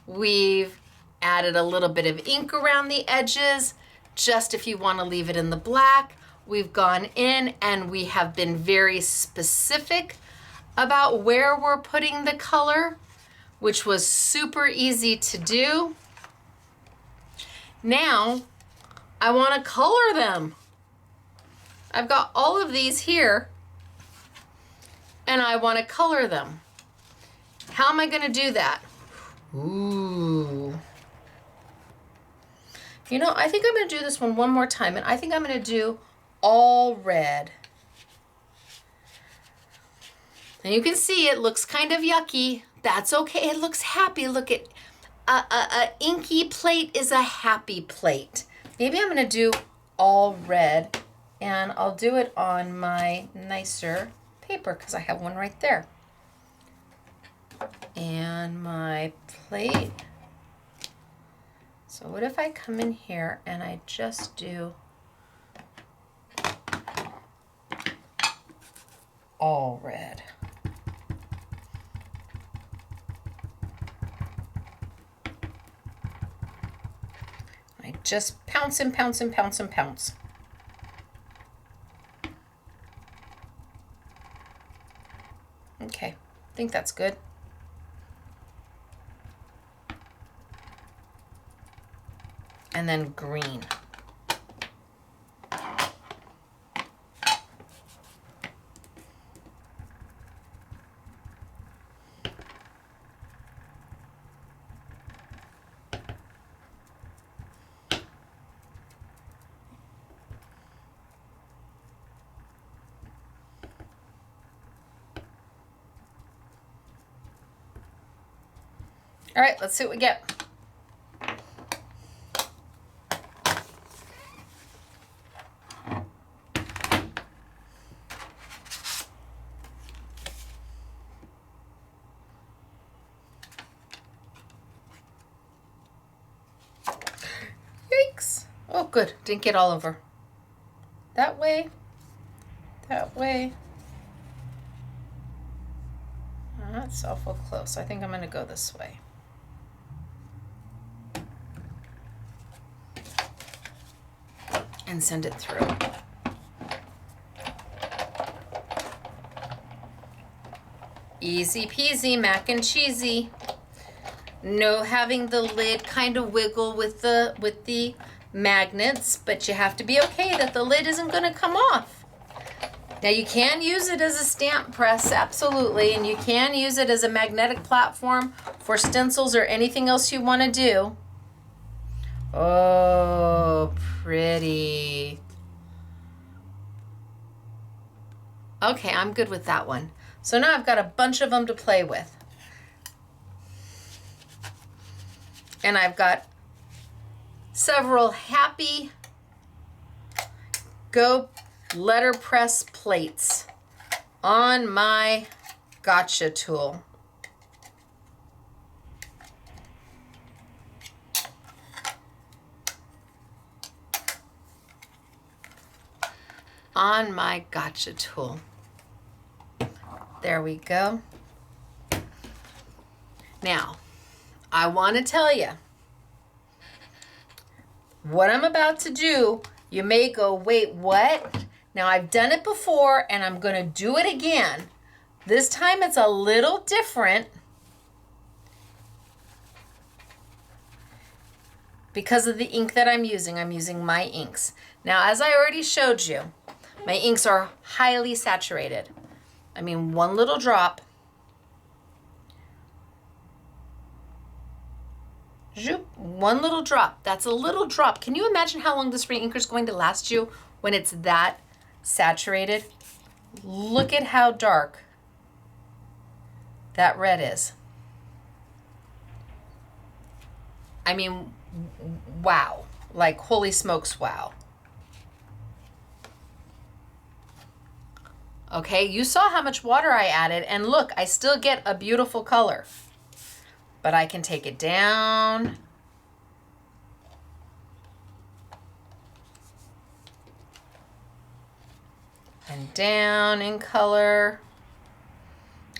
A: We've added a little bit of ink around the edges, just if you want to leave it in the black. We've gone in and we have been very specific about where we're putting the color, which was super easy to do. Now, I want to color them. I've got all of these here, and I want to color them. How am I going to do that? Ooh. You know, I think I'm going to do this one more time, and I think I'm going to do all red. And you can see it looks kind of yucky. That's okay. It looks happy. Look at a inky plate is a happy plate. Maybe I'm going to do all red And I'll do it on my nicer paper because I have one right there. And my plate. So what if I come in here and I just do all red? I just pounce and pounce and pounce and pounce. Okay, I think that's good. And then green. All right, let's see what we get. Yikes. Oh, good. Didn't get all over. That way. That way. Oh, that's awful close. I think I'm going to go this way. And send it through. Easy peasy, mac and cheesy. No having the lid kind of wiggle with the magnets, but you have to be okay that the lid isn't going to come off. Now you can use it as a stamp press, absolutely, and you can use it as a magnetic platform for stencils or anything else you want to do. Oh, pretty. Okay, I'm good with that one. So now I've got a bunch of them to play with. And I've got several happy Go LetterPress plates on my gotcha tool. On my gotcha tool. There we go. Now, I want to tell you, what I'm about to do, you may go, wait, what? Now, I've done it before, and I'm going to do it again. This time, it's a little different because of the ink that I'm using. I'm using my inks. Now, as I already showed you, my inks are highly saturated. I mean, one little drop. Zoop, one little drop. That's a little drop. Can you imagine how long this re-inker is going to last you when it's that saturated? Look at how dark that red is. I mean, wow. Like, holy smokes, wow. Okay, you saw how much water I added, and look, I still get a beautiful color. But I can take it down. And down in color.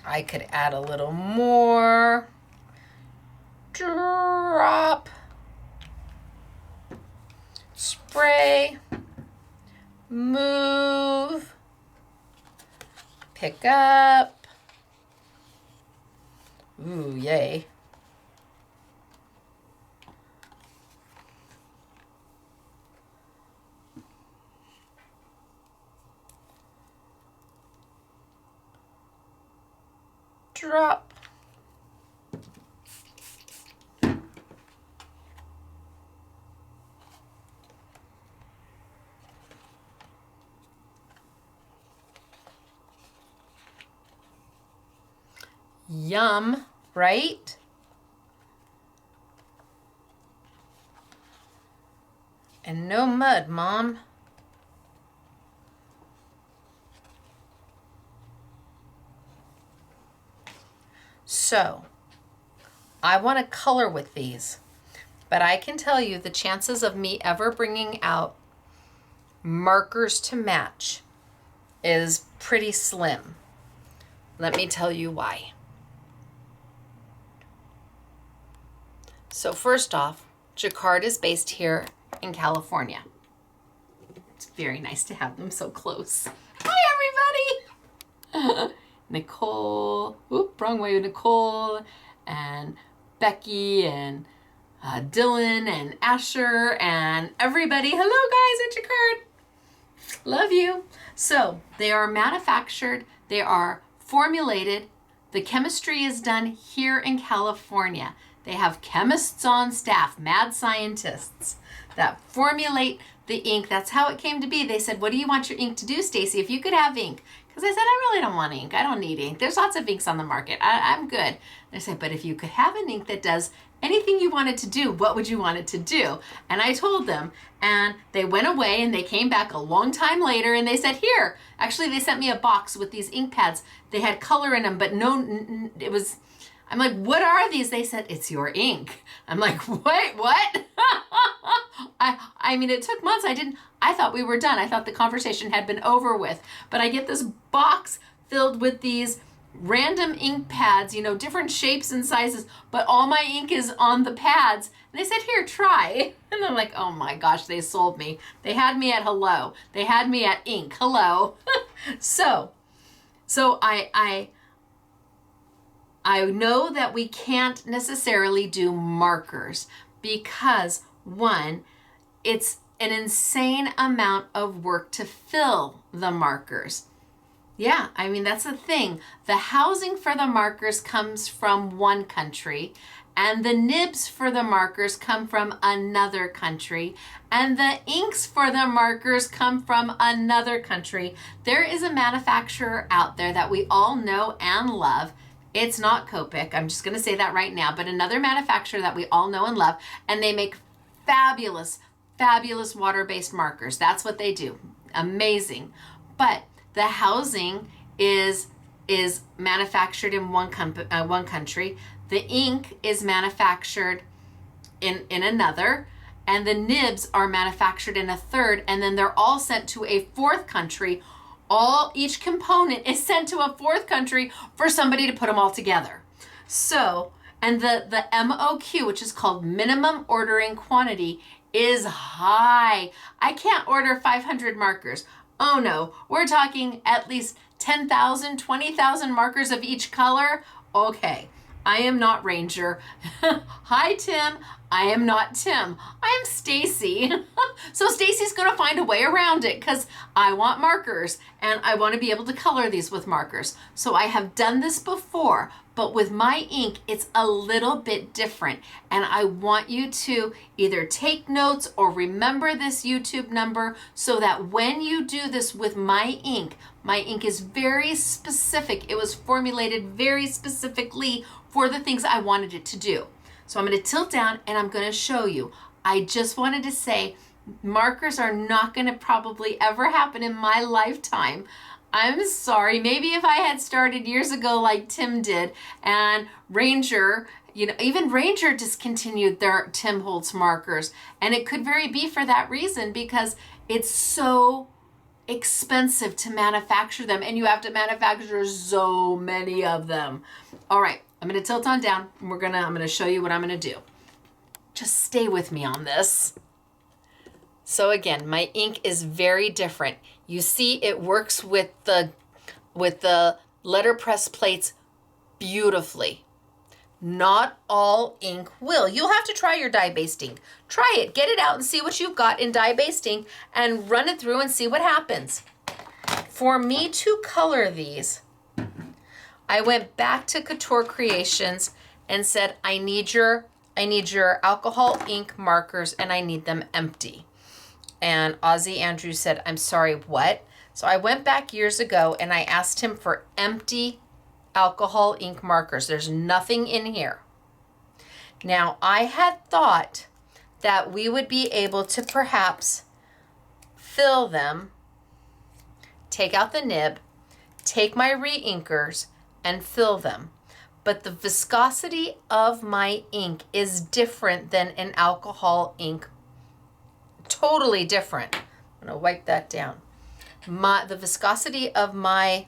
A: I could add a little more. Drop. Spray. Move. Pick up. Ooh, yay. Drop. Yum, right? And no mud, Mom. So I want to color with these, but I can tell you the chances of me ever bringing out markers to match is pretty slim. Let me tell you why. So first off, Jacquard is based here in California. It's very nice to have them so close. Hi, everybody! Nicole, wrong way, Nicole, and Becky, and Dylan, and Asher, and everybody. Hello, guys, at Jacquard. Love you. So they are manufactured, they are formulated. The chemistry is done here in California. They have chemists on staff, mad scientists that formulate the ink. That's how it came to be. They said, what do you want your ink to do, Stacy? If you could have ink. Because I said, I really don't want ink. I don't need ink. There's lots of inks on the market. I'm good. They said, but if you could have an ink that does anything you want it to do, what would you want it to do? And I told them, and they went away and they came back a long time later and they said, here. Actually, they sent me a box with these ink pads. They had color in them, but no, it was... I'm like, what are these? They said, it's your ink. I'm like, what? I mean, it took months. I thought we were done. I thought the conversation had been over with. But I get this box filled with these random ink pads, you know, different shapes and sizes, but all my ink is on the pads. And they said, here, try. And I'm like, oh my gosh, they sold me. They had me at hello. They had me at ink. Hello. So I know that we can't necessarily do markers because, one, it's an insane amount of work to fill the markers. Yeah, I mean, that's the thing. The housing for the markers comes from one country, and the nibs for the markers come from another country, and the inks for the markers come from another country. There is a manufacturer out there that we all know and love. It's not Copic, I'm just going to say that right now, but another manufacturer that we all know and love, and they make fabulous, fabulous water-based markers. That's what they do. Amazing. But the housing is manufactured in one country. The ink is manufactured in another, and the nibs are manufactured in a third, and then they're all sent to a fourth country. Each component is sent to a fourth country for somebody to put them all together. So, and the MOQ, which is called minimum ordering quantity, is high. I can't order 500 markers. Oh no, we're talking at least 10,000, 20,000 markers of each color. Okay, I am not Ranger. Hi, Tim. I am not Tim. I am Stacy. So Stacy's gonna find a way around it because I want markers and I want to be able to color these with markers. So I have done this before, but with my ink, it's a little bit different. And I want you to either take notes or remember this YouTube number so that when you do this with my ink is very specific. It was formulated very specifically for the things I wanted it to do. So I'm going to tilt down and I'm going to show you. I just wanted to say markers are not going to probably ever happen in my lifetime. I'm sorry. Maybe if I had started years ago like Tim did and Ranger, you know, even Ranger discontinued their Tim Holtz markers. And it could very be for that reason because it's so expensive to manufacture them and you have to manufacture so many of them. All right. I'm going to tilt on down and I'm going to show you what I'm going to do. Just stay with me on this. So again, my ink is very different. You see it works with the letterpress plates beautifully. Not all ink will. You'll have to try your dye-based ink. Try it, get it out and see what you've got in dye-based ink and run it through and see what happens. For me to color these, I went back to Couture Creations and said, I need your alcohol ink markers and I need them empty. And Ozzy Andrews said, I'm sorry, what? So I went back years ago and I asked him for empty alcohol ink markers. There's nothing in here. Now, I had thought that we would be able to perhaps fill them, take out the nib, take my re-inkers, and fill them. but the viscosity of my ink is different than an alcohol ink. Totally different. I'm gonna wipe that down. The viscosity of my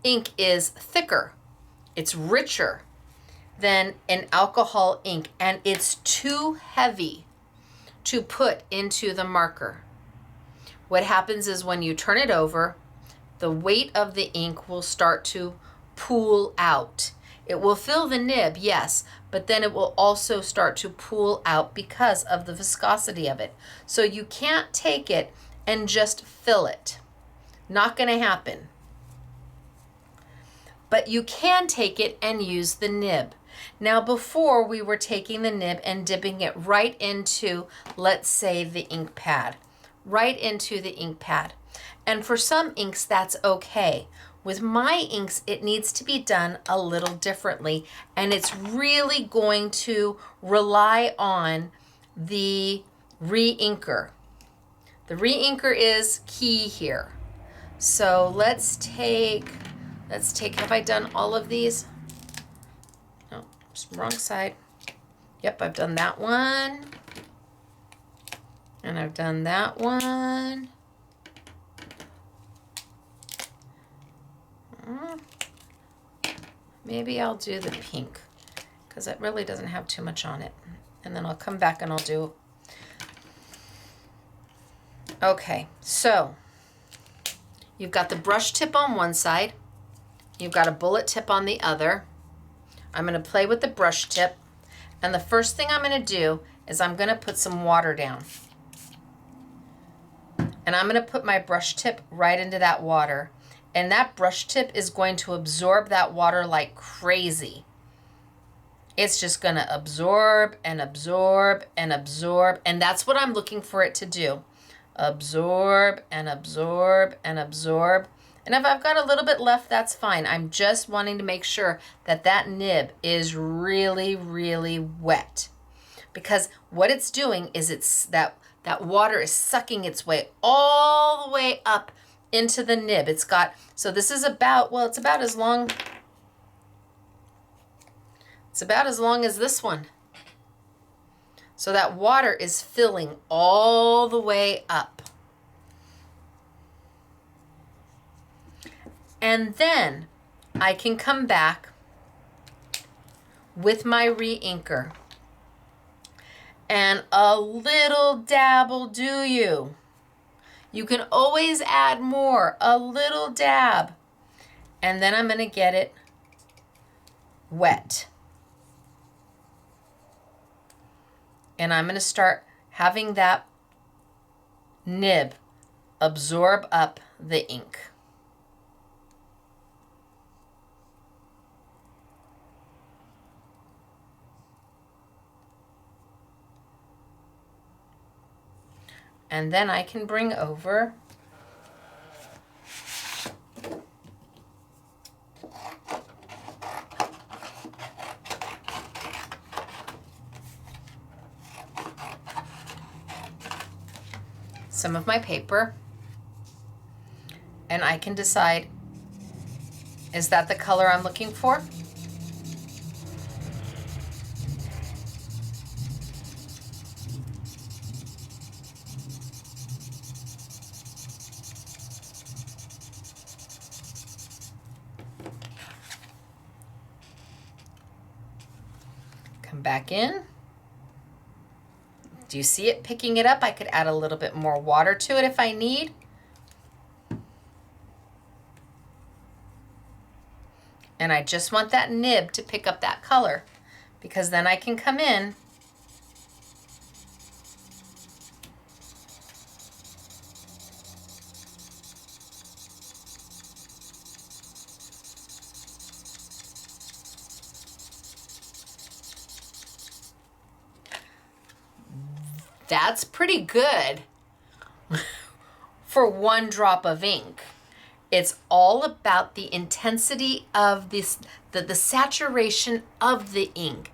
A: ink is thicker. It's richer than an alcohol ink, and it's too heavy to put into the marker. What happens is when you turn it over, the weight of the ink will start to pool out. It will fill the nib, yes, but then it will also start to pool out because of the viscosity of it. So you can't take it and just fill it. Not going to happen. But you can take it and use the nib. Now before, we were taking the nib and dipping it right into, let's say, the ink pad. Right into the ink pad. And for some inks, that's okay. With my inks, it needs to be done a little differently, and it's really going to rely on the re-inker. The re-inker is key here. So let's take, have I done all of these? No, wrong side. Yep, I've done that one. And I've done that one. Maybe I'll do the pink because it really doesn't have too much on it. And then I'll come back and I'll do. Okay, so you've got the brush tip on one side. You've got a bullet tip on the other. I'm going to play with the brush tip. And the first thing I'm going to do is I'm going to put some water down. And I'm going to put my brush tip right into that water. And that brush tip is going to absorb that water like crazy. It's just going to absorb and absorb and absorb. And that's what I'm looking for it to do. Absorb and absorb and absorb. And if I've got a little bit left, that's fine. I'm just wanting to make sure that that nib is really, really wet. Because what it's doing is that water is sucking its way all the way up into the nib. It's got, so this is about, well, it's about as long as this one. So that water is filling all the way up. And then I can come back with my re-inker. And a little dab will do you. You can always add more, a little dab. And then I'm going to get it wet. And I'm going to start having that nib absorb up the ink. And then I can bring over some of my paper, and I can decide, is that the color I'm looking for? Come back in. Do you see it picking it up? I could add a little bit more water to it if I need. And I just want that nib to pick up that color, because then I can come in That's pretty good for one drop of ink. It's all about the intensity of this, the saturation of the ink.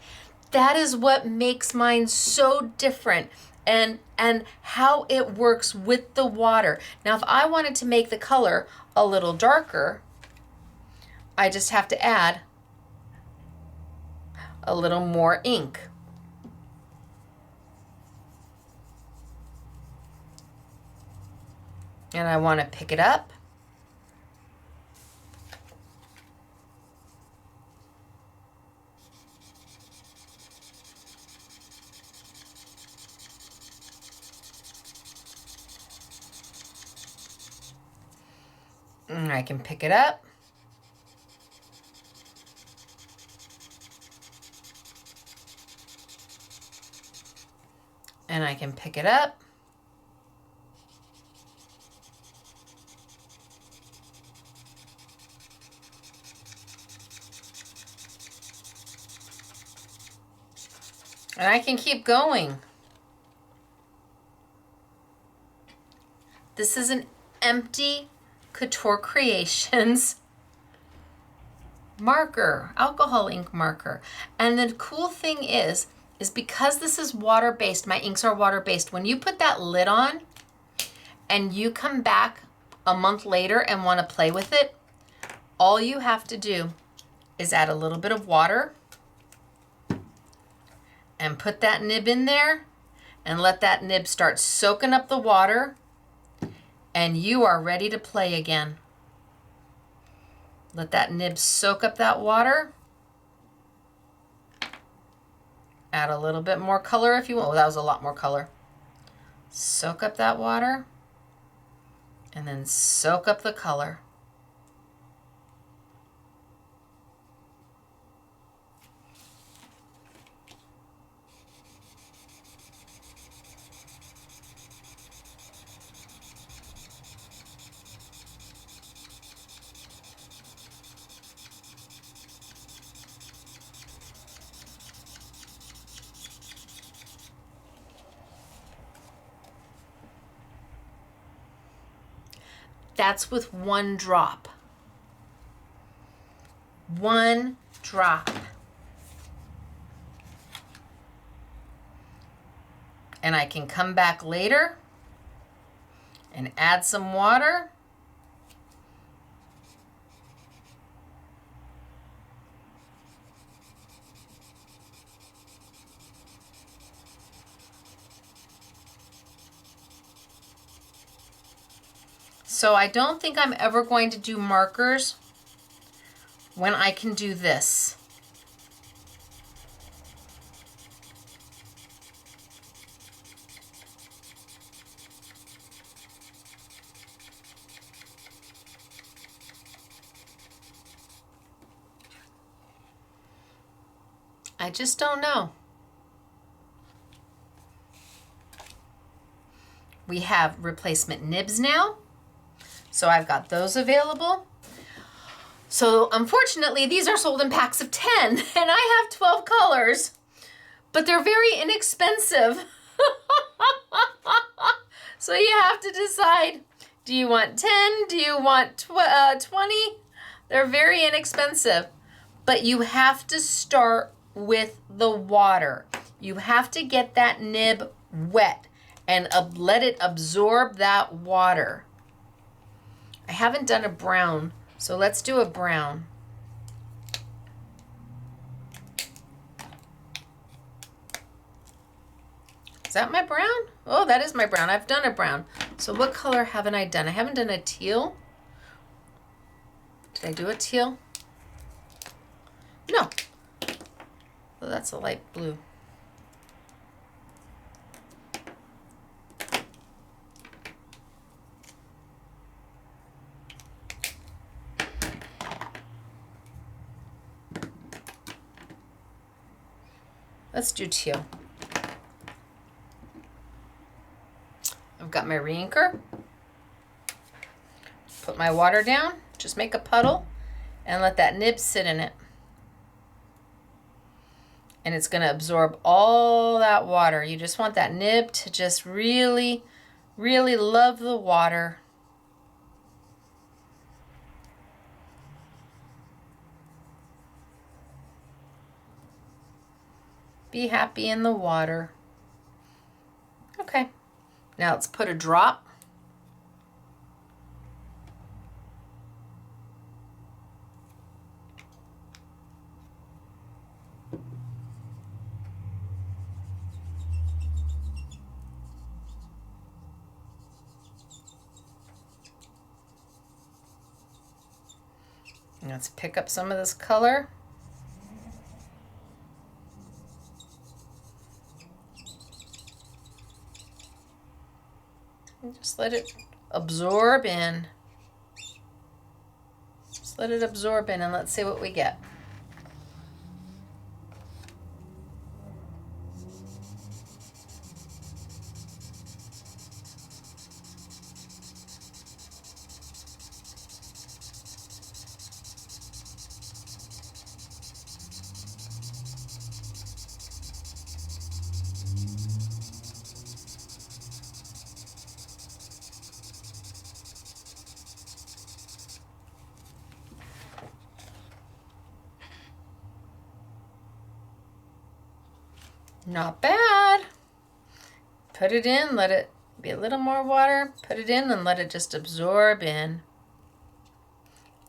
A: That is what makes mine so different, and how it works with the water. Now, if I wanted to make the color a little darker, I just have to add a little more ink. And I want to pick it up. And I can pick it up. And I can pick it up. And I can keep going. This is an empty Couture Creations marker, alcohol ink marker. And the cool thing is because this is water-based, my inks are water-based, when you put that lid on and you come back a month later and want to play with it, all you have to do is add a little bit of water and put that nib in there and let that nib start soaking up the water, and you are ready to play again. Let that nib soak up that water. Add a little bit more color if you want. Oh, that was a lot more color. Soak up that water and then soak up the color. That's with one drop. One drop. And I can come back later and add some water. So I don't think I'm ever going to do markers when I can do this. I just don't know. We have replacement nibs now. So I've got those available. So unfortunately, these are sold in packs of 10 and I have 12 colors, but they're very inexpensive. So you have to decide, do you want 10? Do you want 20? They're very inexpensive, but you have to start with the water. You have to get that nib wet and let it absorb that water. I haven't done a brown, so let's do a brown. Is that my brown? Oh, that is my brown. I've done a brown. So what color haven't I done? I haven't done a teal. Did I do a teal? No. Oh, that's a light blue. Let's do teal. I've got my reinker. Put my water down, just make a puddle and let that nib sit in it. And it's gonna absorb all that water. You just want that nib to just really, really love the water. Be happy in the water. Okay, now let's put a drop. Let's pick up some of this color. And just let it absorb in. Just let it absorb in and let's see what we get. Not bad. Put it in, let it be a little more water. Put it in and let it just absorb in.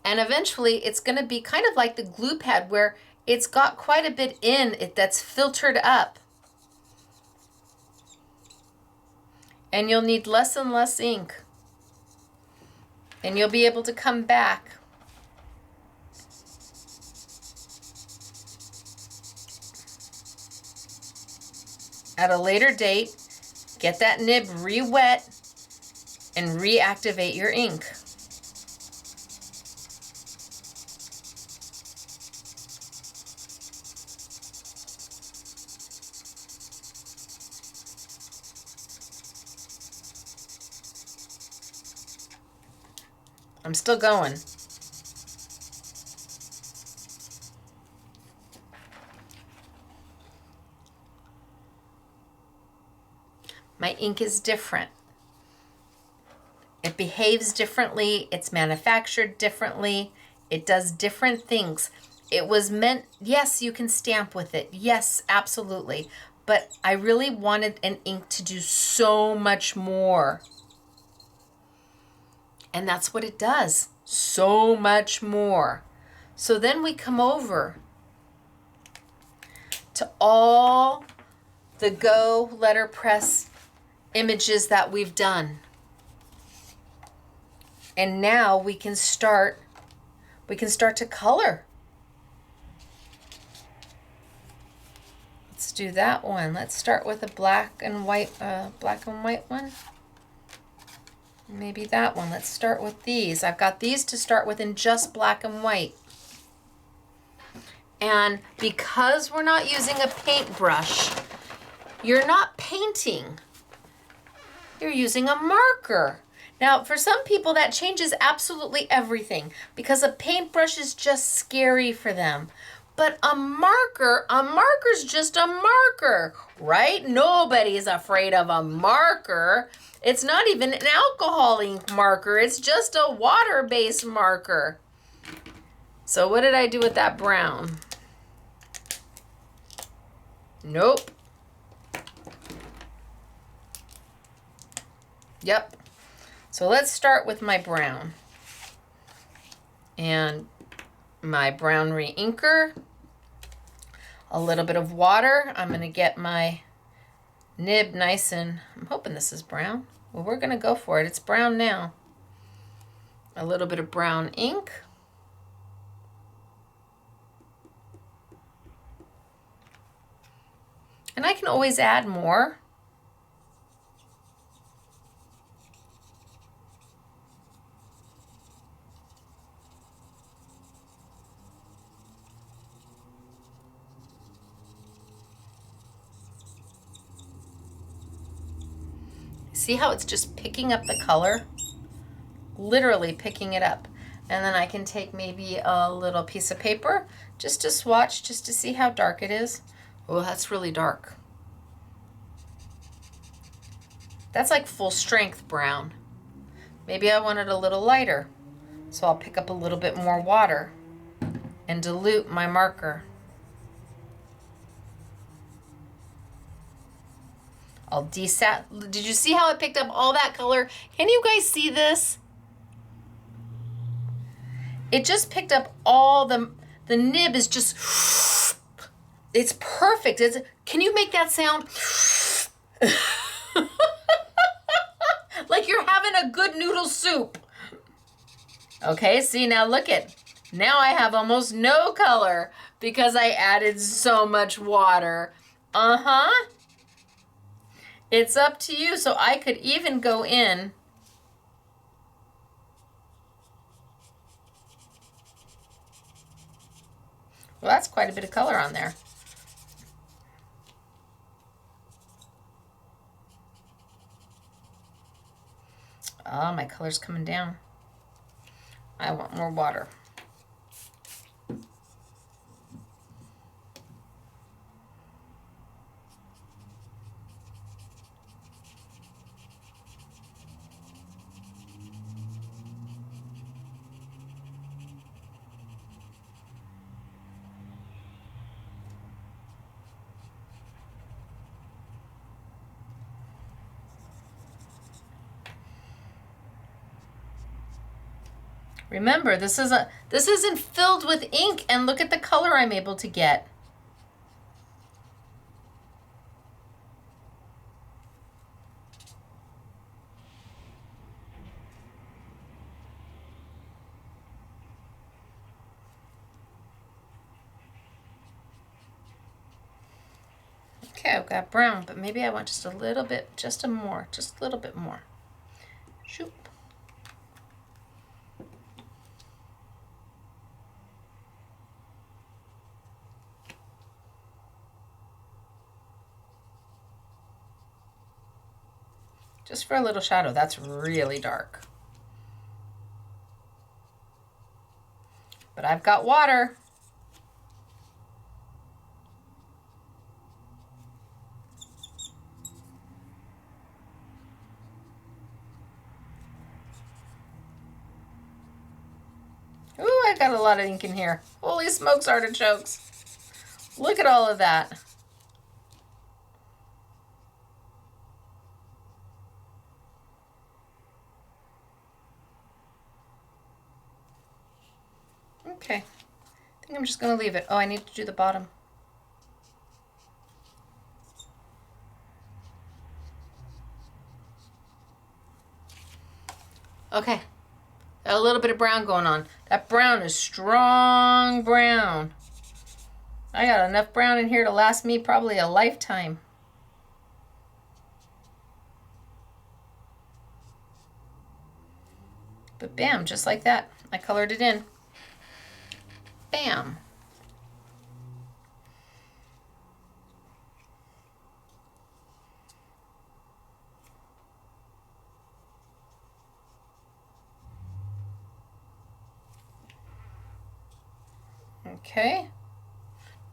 A: And eventually it's going to be kind of like the glue pad where it's got quite a bit in it that's filtered up. And you'll need less and less ink. And you'll be able to come back at a later date, get that nib re-wet, and reactivate your ink. I'm still going. My ink is different. It behaves differently. It's manufactured differently. It does different things. It was meant, yes, you can stamp with it. Yes, absolutely. But I really wanted an ink to do so much more. And that's what it does. So much more. So then we come over to all the Go LetterPress images that we've done. And now we can start to color. Let's do that one. Let's start with a black and white one. Maybe that one. Let's start with these. I've got these to start with in just black and white. And because we're not using a paintbrush, you're not painting. You're using a marker. Now, for some people, that changes absolutely everything because a paintbrush is just scary for them. But a marker's just a marker, right? Nobody's afraid of a marker. It's not even an alcohol ink marker. It's just a water-based marker. So what did I do with that brown? Nope. Yep. So let's start with my brown. And my brown re-inker. A little bit of water. I'm going to get my nib nice and, I'm hoping this is brown. Well, we're going to go for it. It's brown now. A little bit of brown ink. And I can always add more. See how it's just picking up the color? Literally picking it up. And then I can take maybe a little piece of paper just to swatch, just to see how dark it is. Oh, that's really dark. That's like full strength brown. Maybe I want it a little lighter. So I'll pick up a little bit more water and dilute my marker. I'll desat. Did you see how it picked up all that color? Can you guys see this? It just picked up all the nib is just, it's perfect. Can you make that sound? Like you're having a good noodle soup. Okay, see now look at, Now I have almost no color because I added so much water. Uh-huh. It's up to you. So I could even go in. Well, that's quite a bit of color on there. Oh, my color's coming down. I want more water. Remember, this isn't filled with ink, and look at the color I'm able to get. Okay, I've got brown, but maybe I want just a little bit, just a little bit more. Shoop. Just for a little shadow. That's really dark. But I've got water. Ooh, I got a lot of ink in here. Holy smokes, artichokes. Look at all of that. Okay, I think I'm just going to leave it. Oh, I need to do the bottom. Okay, got a little bit of brown going on. That brown is strong brown. I got enough brown in here to last me probably a lifetime. But bam, just like that, I colored it in. Bam. Okay,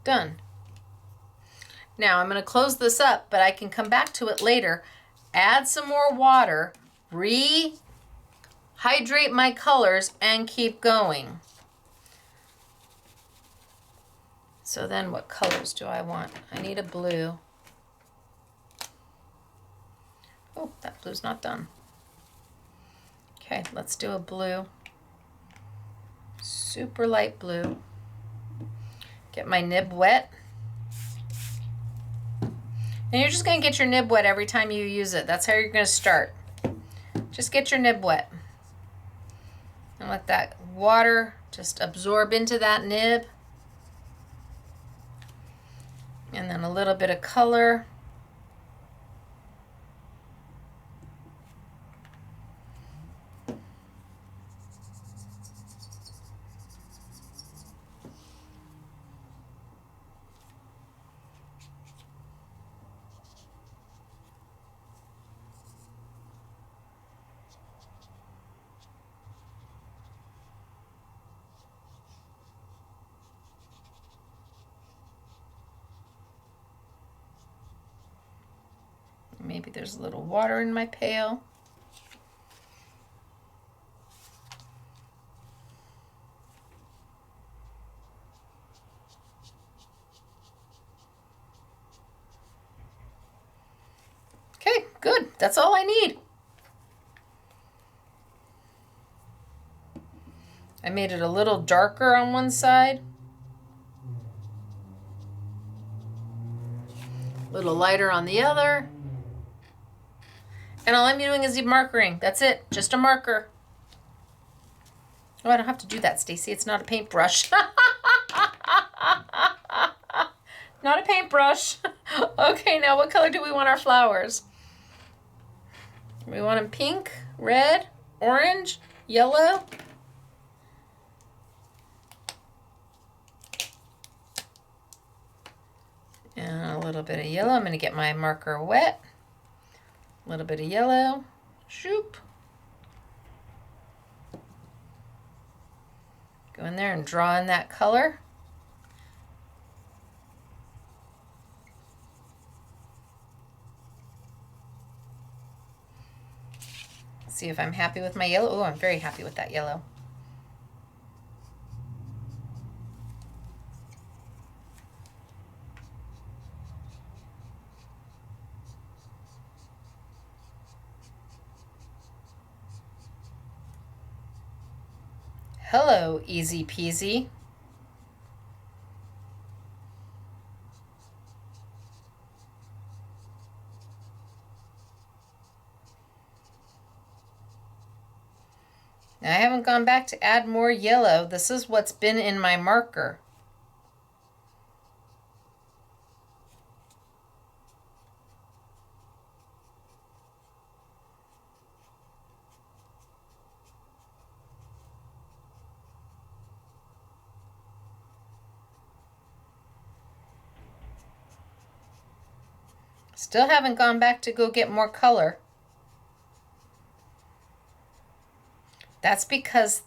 A: done. Now I'm going to close this up, but I can come back to it later, add some more water, rehydrate my colors, and keep going. So then what colors do I want? I need a blue. Oh, that blue's not done. Okay, let's do a blue. Super light blue. Get my nib wet. And you're just going to get your nib wet every time you use it. That's how you're going to start. Just get your nib wet. And let that water just absorb into that nib. And then a little bit of color. Maybe there's a little water in my pail. Okay, good. That's all I need. I made it a little darker on one side. A little lighter on the other. And all I'm doing is markering. That's it, just a marker. Oh, I don't have to do that, Stacy. It's not a paintbrush. Not a paintbrush. Okay, now what color do we want our flowers? We want them pink, red, orange, yellow. And a little bit of yellow. I'm going to get my marker wet. A little bit of yellow. Shoop. Go in there and draw in that color. See if I'm happy with my yellow. Oh, I'm very happy with that yellow. Hello, easy peasy. Now, I haven't gone back to add more yellow. This is what's been in my marker. Still haven't gone back to go get more color. That's because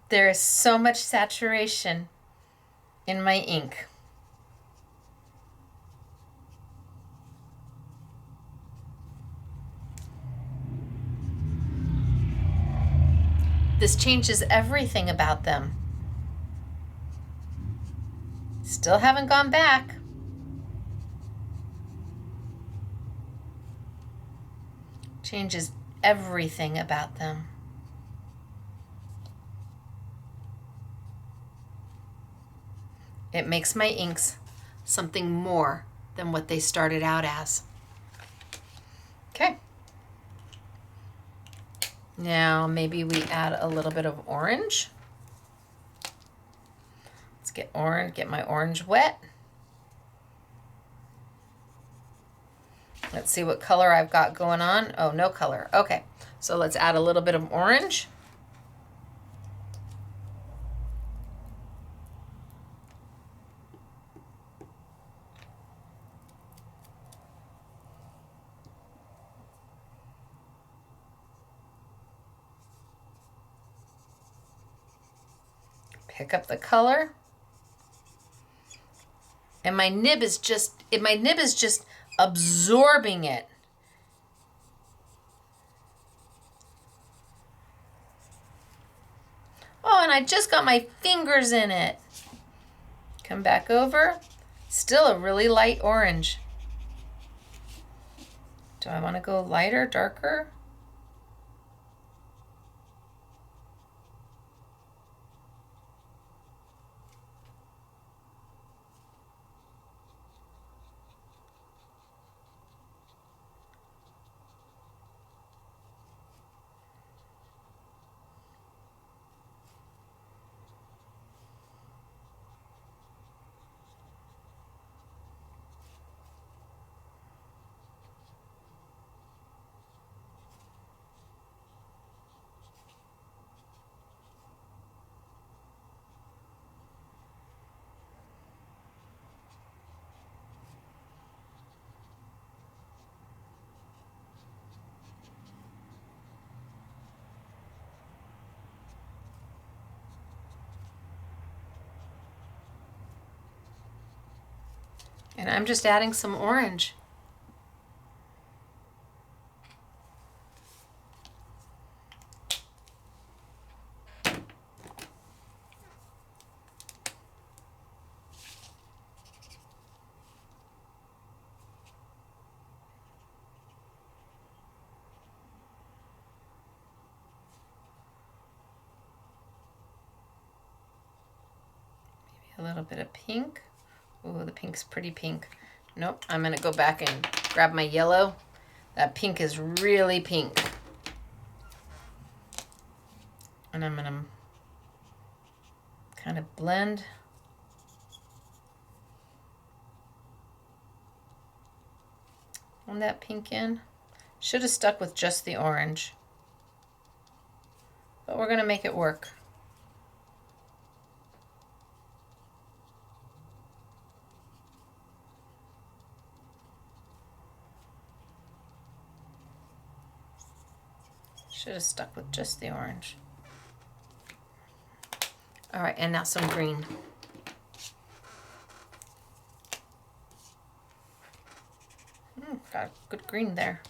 A: there is so much saturation in my ink. This changes everything about them. Still haven't gone back. Changes everything about them. It makes my inks something more than what they started out as. Okay. Now maybe we add a little bit of orange. Let's get my orange wet. Let's see what color I've got going on. Oh, no color. Okay, so let's add a little bit of orange. Pick up the color. And my nib is just absorbing it. Oh, and I just got my fingers in it. Come back over. Still a really light orange. Do I want to go lighter, darker? And I'm just adding some orange. Maybe a little bit of pink. Oh, the pink's pretty pink. Nope, I'm gonna go back and grab my yellow. That pink is really pink. And I'm going to kind of blend on that pink in. Should have stuck with just the orange, but we're going to make it work. Should have stuck with just the orange. All right, and now some green. Got good green there.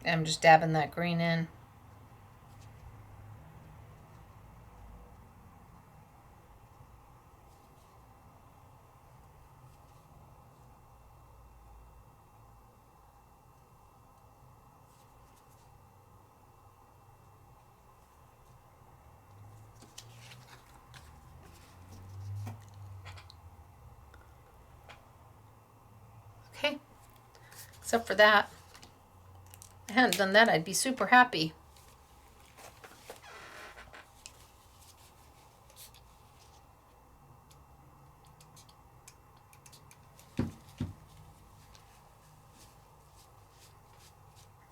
A: I'm just dabbing that green in. Okay, except for that. If I hadn't done that, I'd be super happy.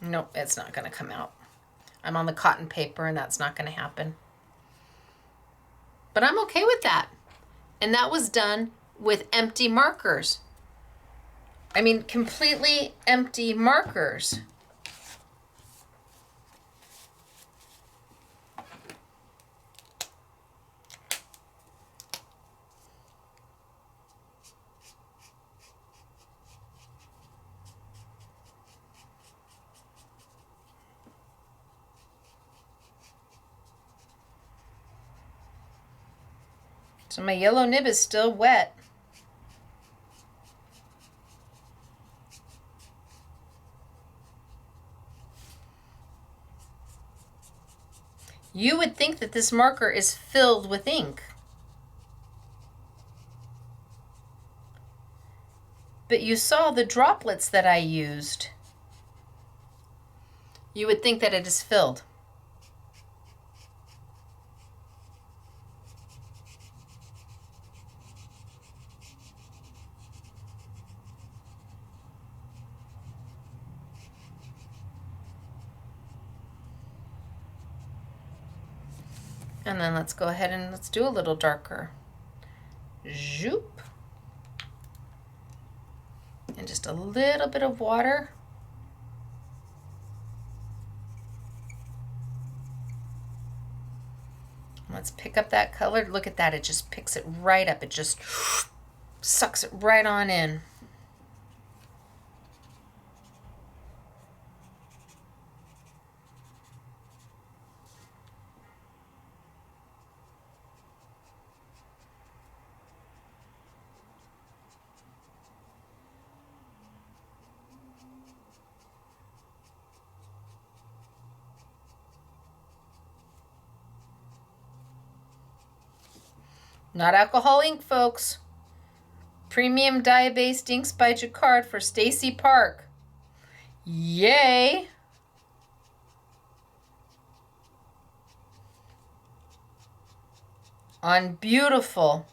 A: Nope, it's not going to come out. I'm on the cotton paper and that's not going to happen. But I'm okay with that. And that was done with empty markers. I mean, completely empty markers. So my yellow nib is still wet. You would think that this marker is filled with ink. But you saw the droplets that I used. You would think that it is filled. And then let's go ahead and let's do a little darker. Zoop. And just a little bit of water. Let's pick up that color. Look at that, it just picks it right up. It just sucks it right on in. Not alcohol ink, folks. Premium dye-based inks by Jacquard for Stacy Park. Yay! On beautiful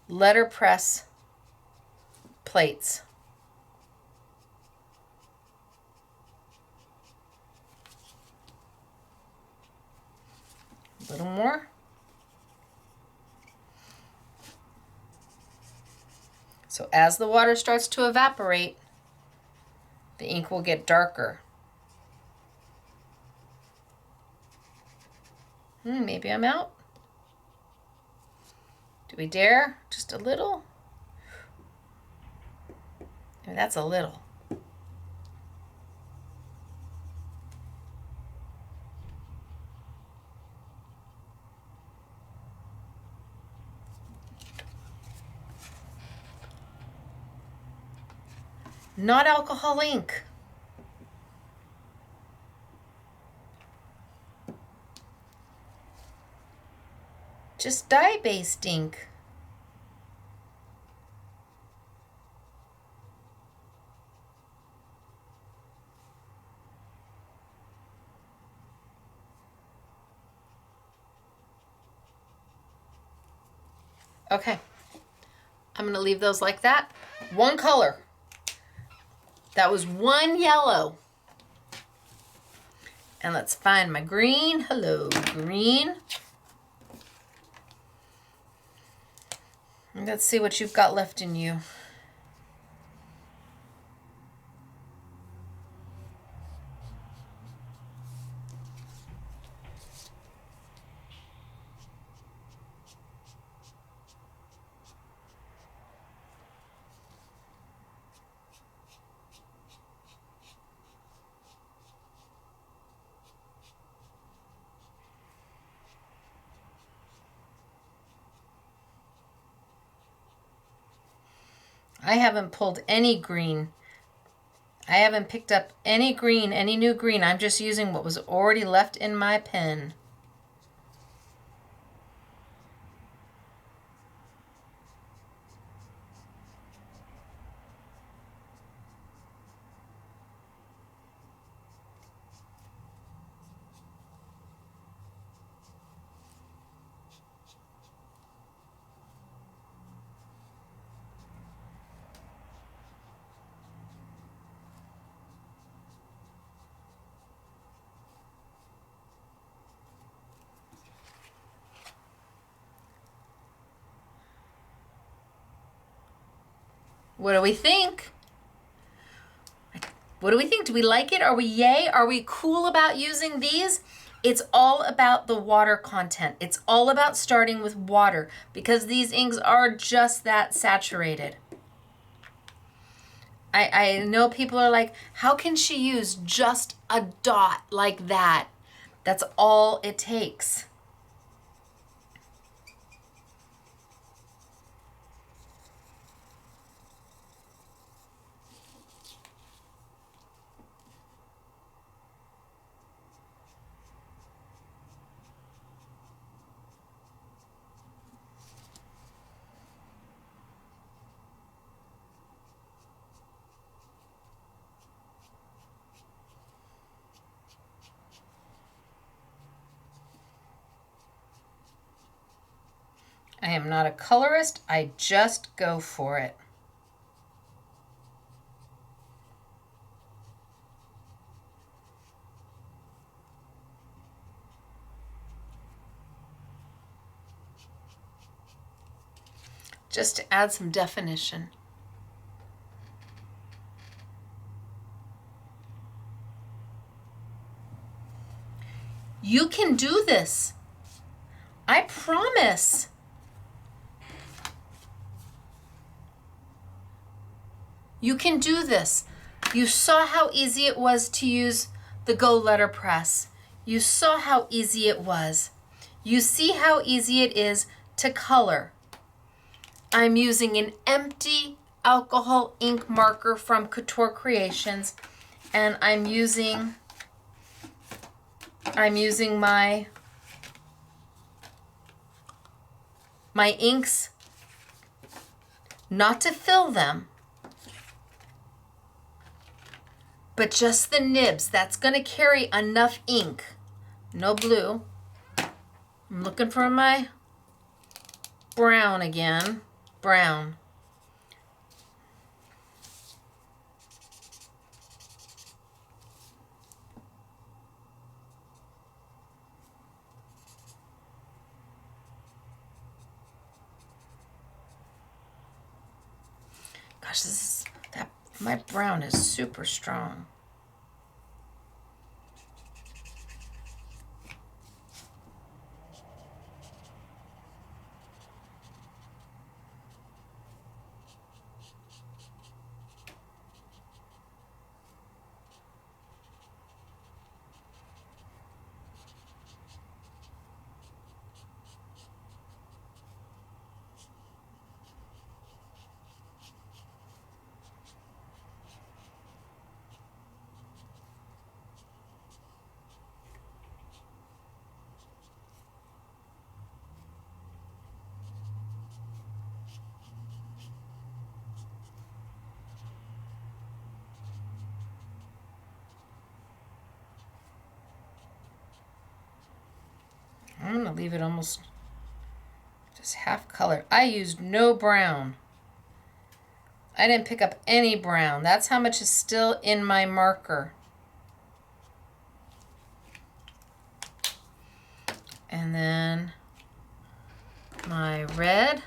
A: letterpress plates. A little more. So as the water starts to evaporate, the ink will get darker. Maybe I'm out. Do we dare? Just a little? Maybe that's a little. not alcohol ink. Just dye-based ink. Okay, I'm going to leave those like that. One color. That was one yellow. And let's find my green. Hello, green. And let's see what you've got left in you. I haven't pulled any green. I haven't picked up any green, any new green. I'm just using what was already left in my pen. What do we think? What do we think? Do we like it? Are we yay? Are we cool about using these? It's all about the water content. It's all about starting with water because these inks are just that saturated. I know people are like, how can she use just a dot like that? That's all it takes. I am not a colorist. I just go for it. Just to add some definition. You can do this. I promise. You can do this. You saw how easy it was to use the Go LetterPress. You saw how easy it was. You see how easy it is to color. I'm using an empty alcohol ink marker from Couture Creations, and I'm using my inks not to fill them, but just the nibs. That's going to carry enough ink. No blue. I'm looking for my brown again. Brown. Gosh, my brown is super strong. leave it almost just half color. I used no brown. I didn't pick up any brown. That's how much is still in my marker. And then my red.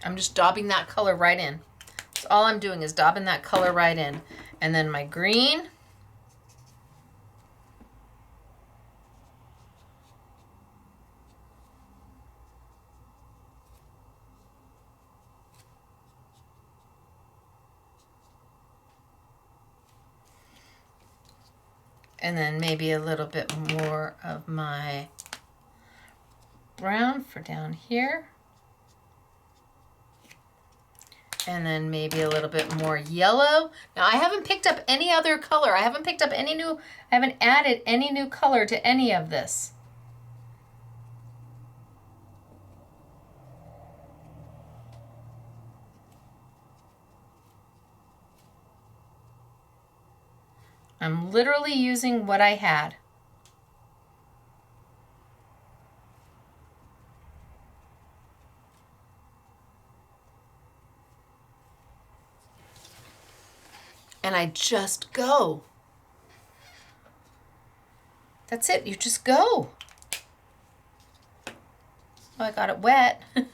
A: I'm just daubing that color right in. So all I'm doing is daubing that color right in. And then my green. And then maybe a little bit more of my brown for down here. And then maybe a little bit more yellow. Now I haven't picked up any other color. I haven't picked up any new, I haven't added any new color to any of this. I'm literally using what I had. And I just go. That's it, you just go. Oh, I got it wet. Well,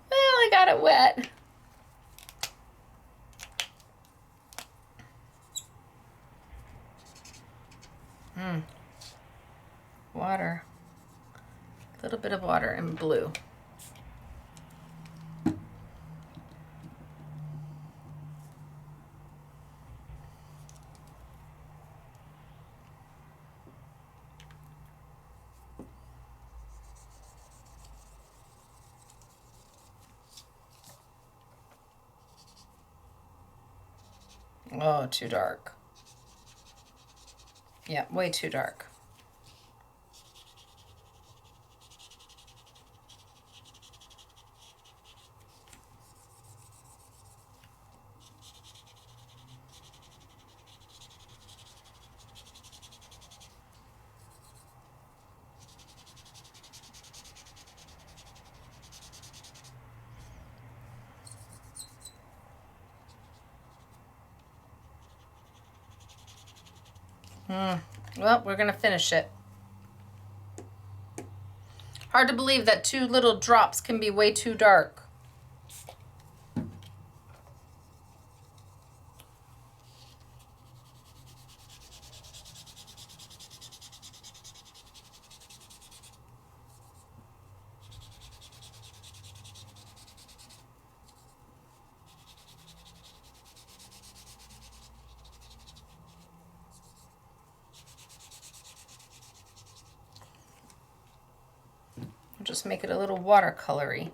A: I got it wet. Water. A little bit of water and blue. Oh, too dark. Yeah, way too dark. Well, we're gonna finish it. Hard to believe that 2 little drops can be way too dark. Just make it a little watercolory.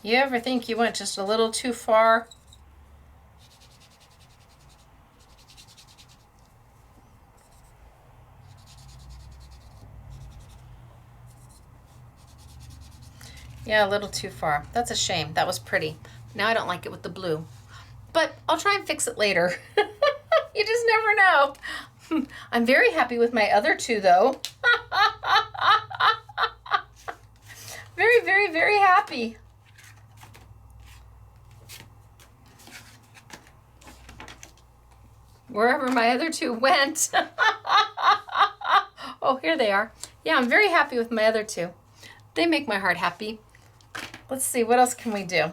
A: You ever think you went just a little too far? Yeah, a little too far. That's a shame. That was pretty. Now I don't like it with the blue. But I'll try and fix it later. You just never know. I'm very happy with my other 2 though. Very, very, very happy. wherever my other two went. Oh, here they are. Yeah, I'm very happy with my other two. They make my heart happy. Let's see, what else can we do?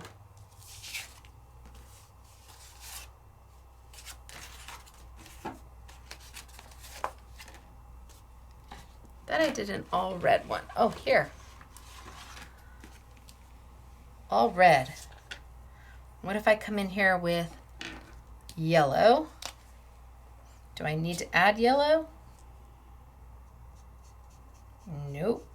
A: That I did an all red one. Oh, here. All red. What if I come in here with yellow? Do I need to add yellow? Nope.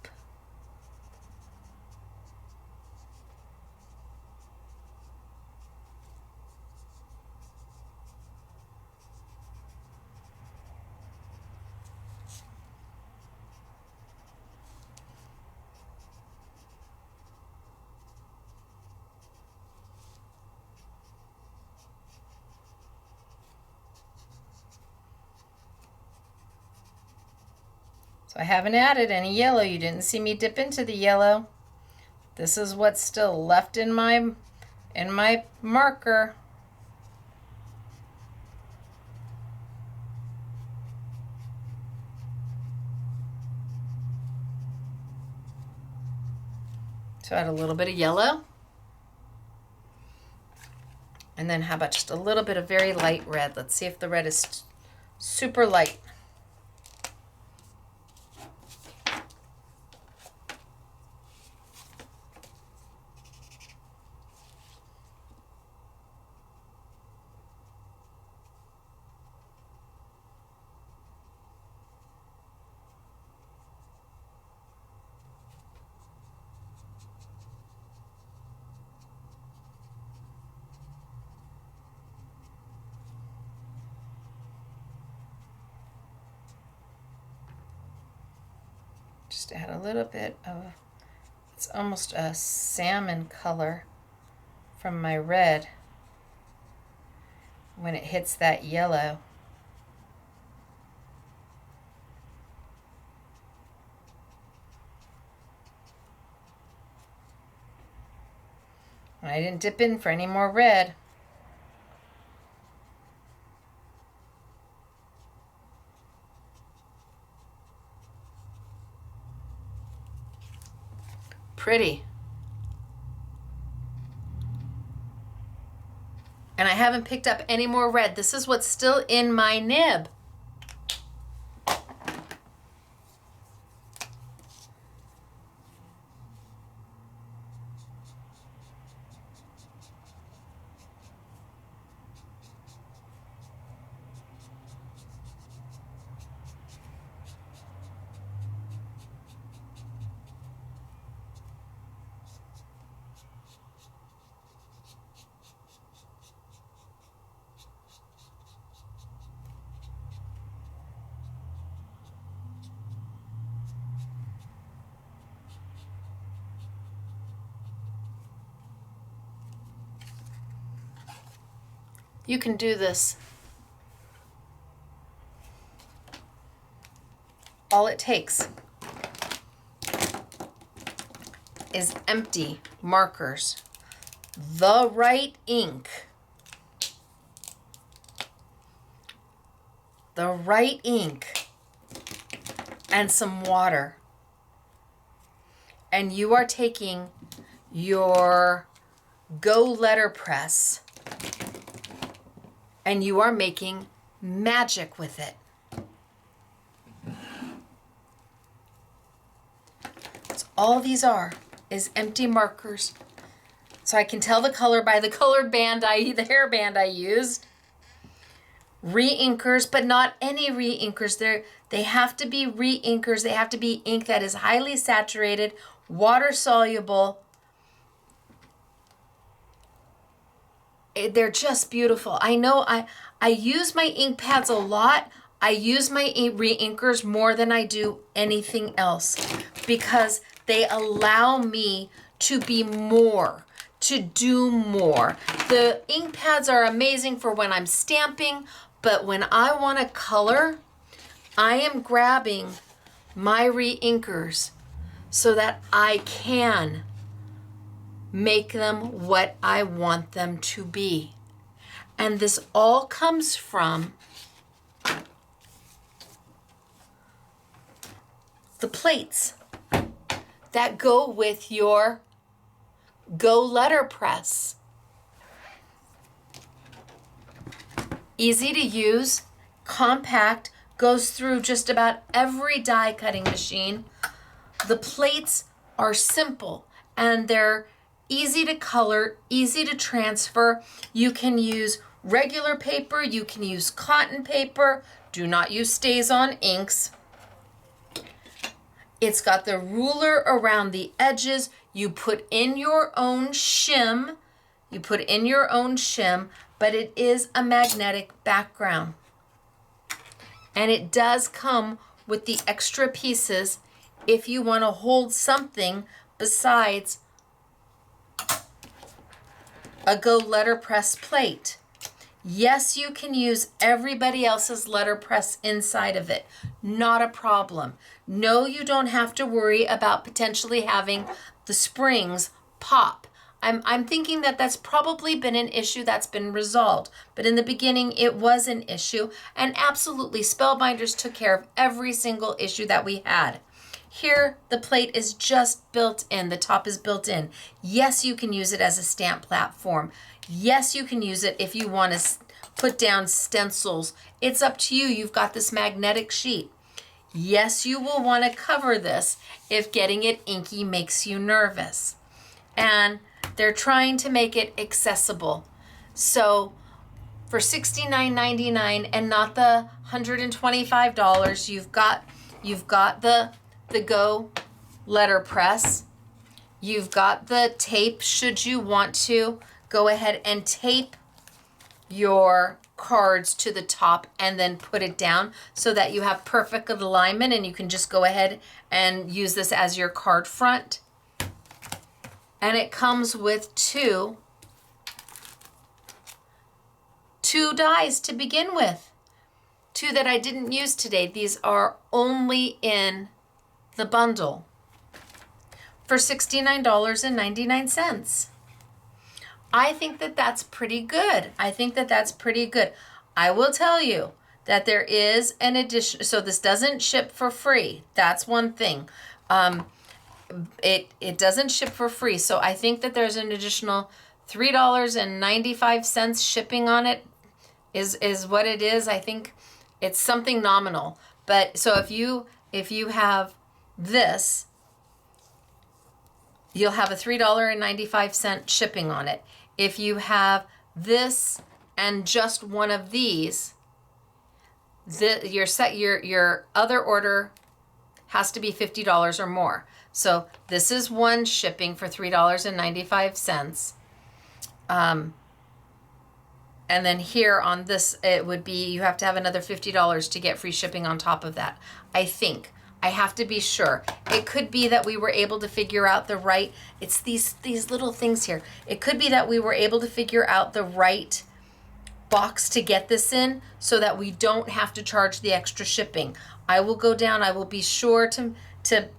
A: So I haven't added any yellow. You didn't see me dip into the yellow. This is what's still left in my marker. So add a little bit of yellow. And then how about just a little bit of very light red? Let's see if the red is super light. Just add a little bit of, it's almost a salmon color from my red when it hits that yellow. And I didn't dip in for any more red. Pretty. And I haven't picked up any more red. This is what's still in my nib. You can do this. All it takes is empty markers, the right ink, and some water. And you are taking your Go LetterPress and you are making magic with it. That's all these are, is empty markers. So I can tell the color by the colored band, the hairband I used. Re-inkers, but not any re-inkers. They have to be re-inkers. They have to be ink that is highly saturated, water soluble. They're just beautiful. I know I use my ink pads a lot. I use my re-inkers more than I do anything else because they allow me to be more, to do more. The ink pads are amazing for when I'm stamping, but when I want to color, I am grabbing my re-inkers so that I can make them what I want them to be. And this all comes from the plates that go with your Go LetterPress. Easy to use, compact, goes through just about every die cutting machine. The plates are simple and they're easy to color, easy to transfer. You can use regular paper, you can use cotton paper. Do not use StazOn inks. It's got the ruler around the edges. You put in your own shim. But it is a magnetic background. And it does come with the extra pieces if you want to hold something besides a Go LetterPress plate. Yes, you can use everybody else's letterpress inside of it. Not a problem. No, you don't have to worry about potentially having the springs pop. I'm thinking that that's probably been an issue that's been resolved. But in the beginning, it was an issue. And absolutely, Spellbinders took care of every single issue that we had. Here, the plate is just built in. The top is built in. Yes, you can use it as a stamp platform. Yes, you can use it if you want to put down stencils. It's up to you. You've got this magnetic sheet. Yes, you will want to cover this if getting it inky makes you nervous. And they're trying to make it accessible. So for $69.99 and not the $125, you've got the Go LetterPress. You've got the tape should you want to go ahead and tape your cards to the top and then put it down so that you have perfect alignment and you can just go ahead and use this as your card front. And it comes with two dies to begin with. Two that I didn't use today. These are only in the bundle for $69.99. I think that that's pretty good. I will tell you that there is an addition. So this doesn't ship for free. That's one thing. It doesn't ship for free. So I think that there's an additional $3.95 shipping on it is what it is. I think it's something nominal. But so if you have this, you'll have a $3.95 shipping on it. If you have this and just one of these, your other order has to be $50 or more. So this is one shipping for $3.95. And then here on this, it would be, you have to have another $50 to get free shipping on top of that. I think. I have to be sure. It could be that we were able to figure out the right, it's these little things here. It could be that we were able to figure out the right box to get this in so that we don't have to charge the extra shipping. I will go down, I will be sure to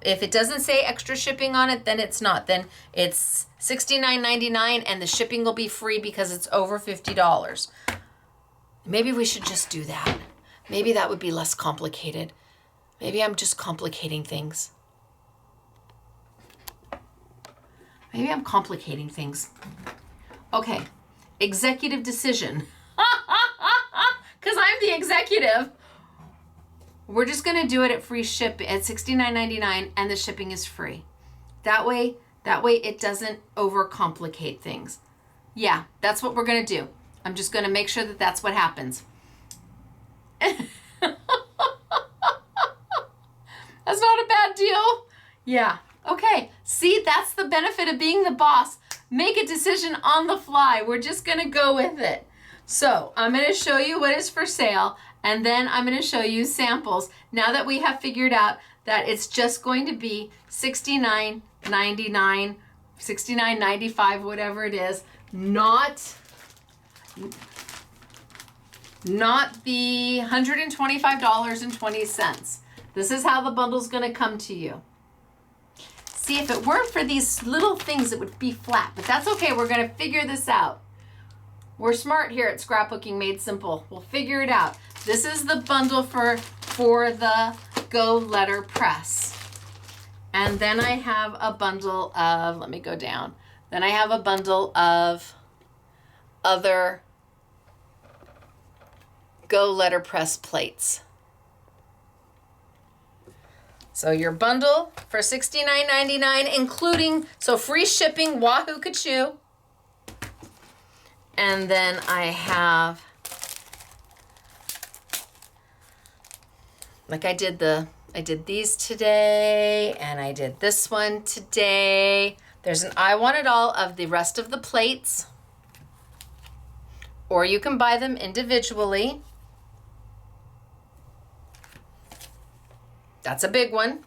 A: if it doesn't say extra shipping on it, then it's not. Then it's $69.99 and the shipping will be free because it's over $50. Maybe we should just do that. Maybe that would be less complicated. Maybe I'm just complicating things. Okay, executive decision. Because I'm the executive. We're just gonna do it at free ship at $69.99 and the shipping is free. That way it doesn't overcomplicate things. Yeah, that's what we're gonna do. I'm just gonna make sure that that's what happens. That's not a bad deal. Yeah. Okay. See, that's the benefit of being the boss. Make a decision on the fly. We're just going to go with it. So I'm going to show you what is for sale, and then I'm going to show you samples. Now that we have figured out that it's just going to be $69.99, $69.95, whatever it is, not the $125.20. This is how the bundle's going to come to you. See, if it weren't for these little things, it would be flat, but that's okay. We're going to figure this out. We're smart here at Scrapbooking Made Simple. We'll figure it out. This is the bundle for the Go LetterPress. And then I have a bundle of, let me go down. Then I have a bundle of other Go LetterPress plates. So your bundle for $69.99, including, so free shipping, Wahoo Couture. And then I have, like I did these today, and I did this one today. There's an I Want It All of the rest of the plates, or you can buy them individually. That's a big one.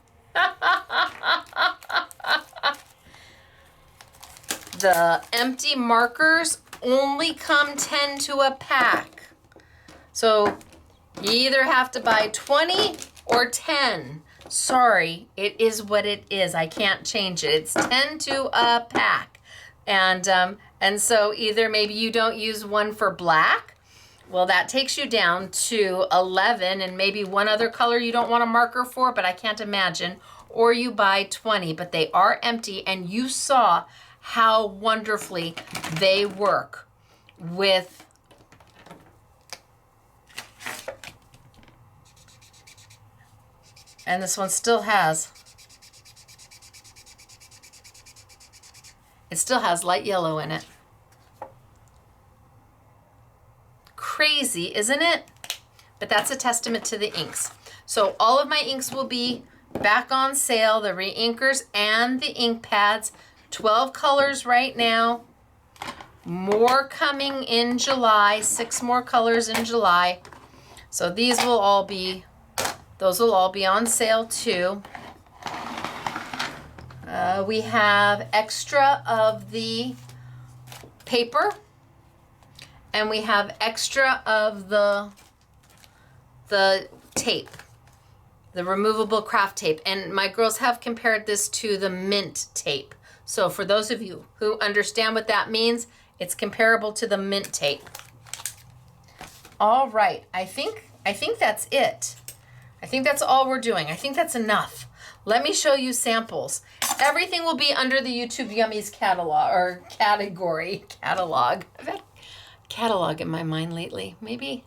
A: The empty markers only come 10 to a pack. So you either have to buy 20 or 10. Sorry, it is what it is. I can't change it. It's 10 to a pack. And so either maybe you don't use one for black. Well, that takes you down to 11, and maybe one other color you don't want a marker for, but I can't imagine. Or you buy 20, but they are empty, and you saw how wonderfully they work with and this one still has, it still has light yellow in it. Crazy, isn't it? But that's a testament to the inks. So all of my inks will be back on sale, the re-inkers and the ink pads. 12 colors right now. More coming in July, 6 more colors in July. So these will all be, those will all be on sale too. We have extra of the paper, and we have extra of the tape, the removable craft tape. And my girls have compared this to the mint tape. So for those of you who understand what that means, it's comparable to the mint tape. All right, I think that's it. I think that's all we're doing. I think that's enough. Let me show you samples. Everything will be under the YouTube Yummies catalog, or category, catalog. I've had catalog in my mind lately. Maybe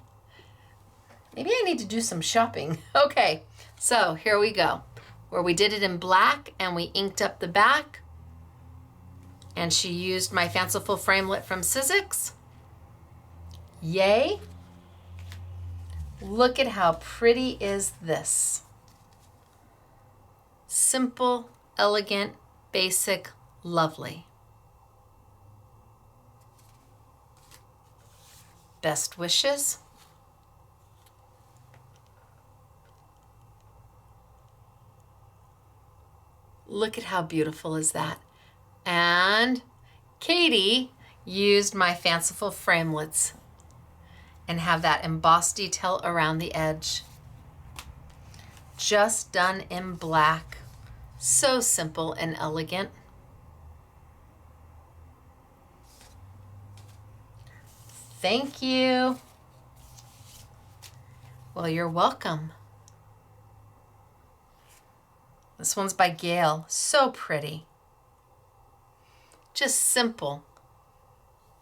A: I need to do some shopping. Okay, so here we go. Where we did it in black and we inked up the back. And she used my fanciful framelit from Sizzix. Yay. Look at how pretty is this. Simple, elegant, basic, lovely. Best wishes. Look at how beautiful is that. And Katie used my fanciful framelits and have that embossed detail around the edge. Just done in black. So simple and elegant. Thank you. Well, you're welcome. This one's by Gail. So pretty. Just simple.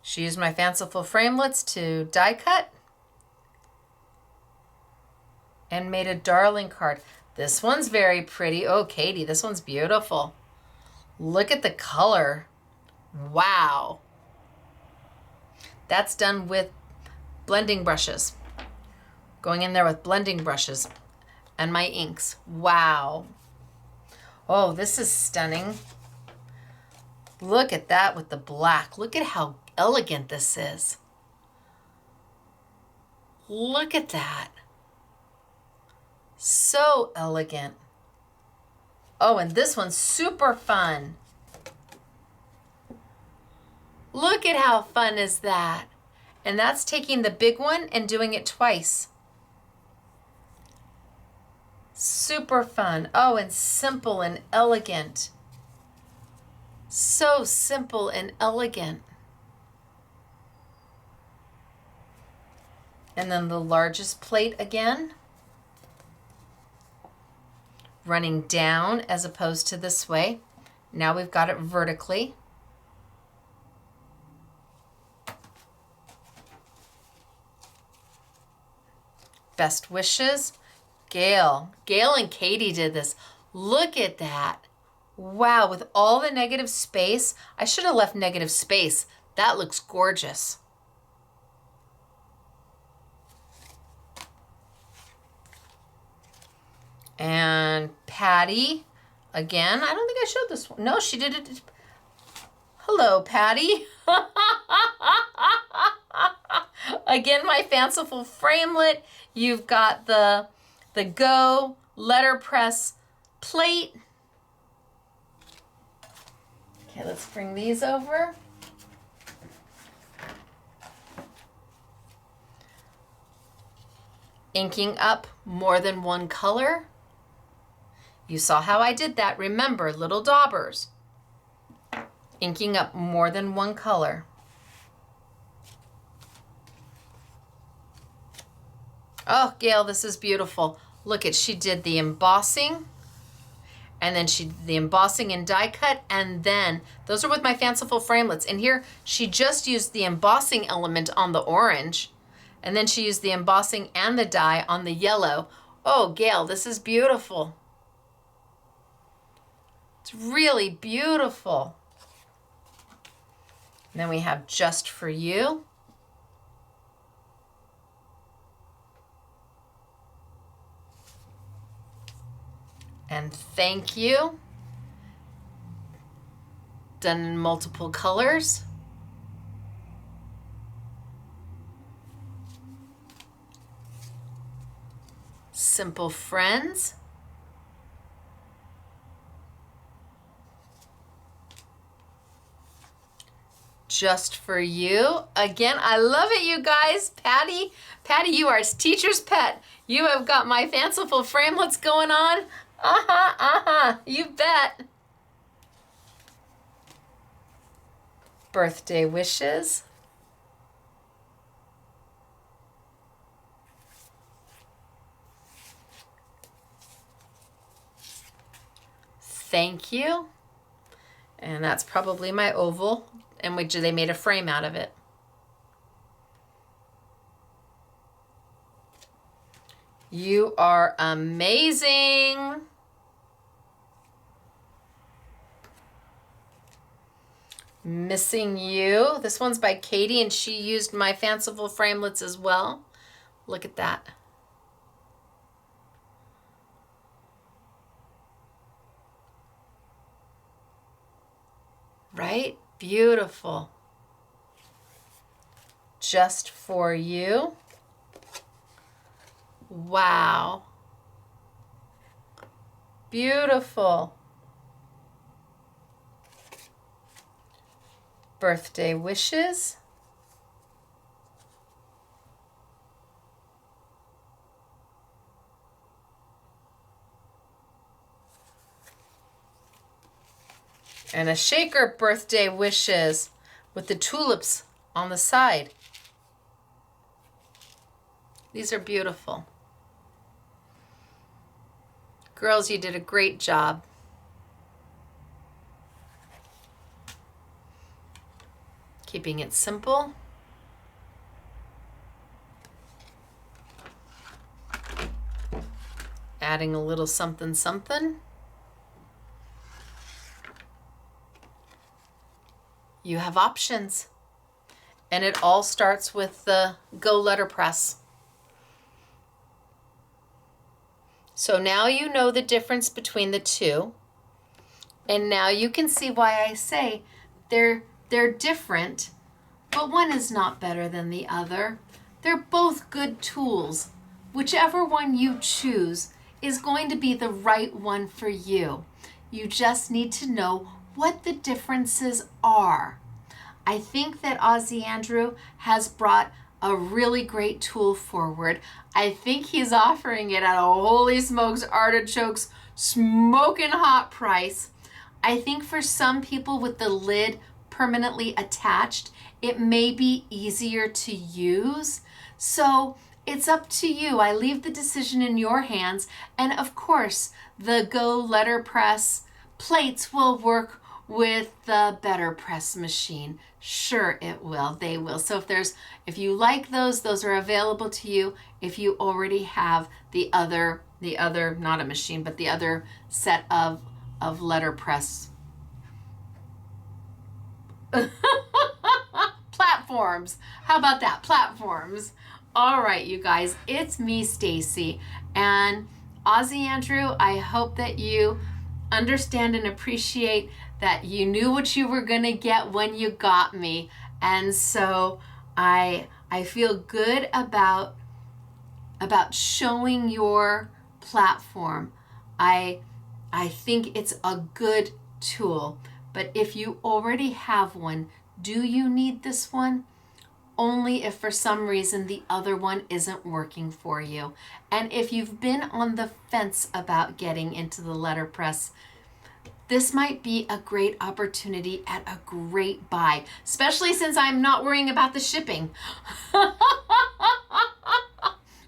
A: She used my fanciful framelits to die cut and made a darling card. This one's very pretty. Oh, Katie, this one's beautiful. Look at the color. Wow. That's done with blending brushes. Going in there with blending brushes and my inks. Wow. Oh, this is stunning. Look at that with the black. Look at how elegant this is. Look at that. So elegant. Oh, and this one's super fun. Look at how fun is that. And that's taking the big one and doing it twice. Super fun. Oh, and simple and elegant. So simple and elegant. And then the largest plate again. running down as opposed to this way. Now we've got it vertically. Best wishes, Gail. Gail and Katie did this. Look at that. Wow, with all the negative space. I should have left negative space. That looks gorgeous. And Patty, again, I don't think I showed this one. No, she did it. Hello, Patty. Again, my fanciful framelit. You've got the Go LetterPress plate. Okay, let's bring these over. Inking up more than one color. You saw how I did that. Remember, little daubers. Inking up more than one color. Oh, Gail, this is beautiful. Look at, she did the embossing, and then she did the embossing and die cut, and then, those are with my fanciful framelits. And here, she just used the embossing element on the orange, and then she used the embossing and the die on the yellow. Oh, Gail, this is beautiful. It's really beautiful. And then we have Just For You. And Thank You. Done in multiple colors. Simple Friends. Just For You. Again, I love it, you guys. Patty, you are teacher's pet. You have got my fanciful framelits going on. You bet. Birthday wishes. Thank You. And that's probably my oval. And they made a frame out of it. You are amazing. Missing You. This one's by Katie, and she used my fanciful framelits as well. Look at that. Right? Beautiful. Just For You. Wow. Beautiful. Birthday wishes. And a shaker birthday wishes with the tulips on the side. These are beautiful. Girls, you did a great job. Keeping it simple. Adding a little something something. You have options. And it all starts with the Go LetterPress. So now you know the difference between the two. And now you can see why I say they're different, but one is not better than the other. They're both good tools. Whichever one you choose is going to be the right one for you. You just need to know what the differences are. I think that Ozzy Andrew has brought a really great tool forward. I think he's offering it at a holy smokes artichokes smoking hot price. I think for some people with the lid permanently attached, it may be easier to use. So it's up to you. I leave the decision in your hands. And of course, the Go LetterPress plates will work with the BetterPress machine. Sure it will. They will. So if you like those are available to you if you already have the other not a machine, but the other set of letterpress platforms. How about that? Platforms. All right, you guys, it's me, Stacy, and Ozzy Andrew, I hope that you understand and appreciate that you knew what you were going to get when you got me. And so I feel good about showing your platform. I think it's a good tool. But if you already have one, do you need this one? Only if for some reason the other one isn't working for you. And if you've been on the fence about getting into the letterpress, this might be a great opportunity at a great buy, especially since I'm not worrying about the shipping.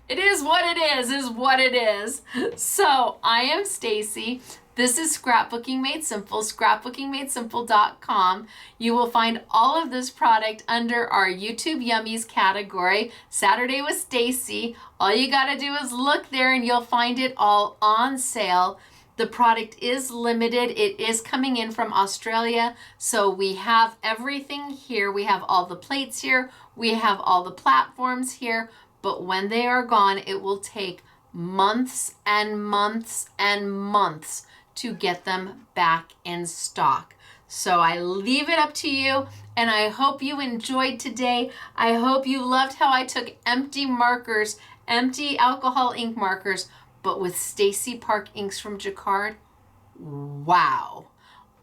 A: It is what it is what it is. So I am Stacy. This is Scrapbooking Made Simple, scrapbookingmadesimple.com. You will find all of this product under our YouTube Yummies category, Saturday with Stacy. All you gotta do is look there and you'll find it all on sale. The product is limited. It is coming in from Australia. So we have everything here. We have all the plates here. We have all the platforms here. But when they are gone, it will take months and months and months to get them back in stock. So I leave it up to you, and I hope you enjoyed today. I hope you loved how I took empty markers, empty alcohol ink markers, but with Stacy Park inks from Jacquard. Wow.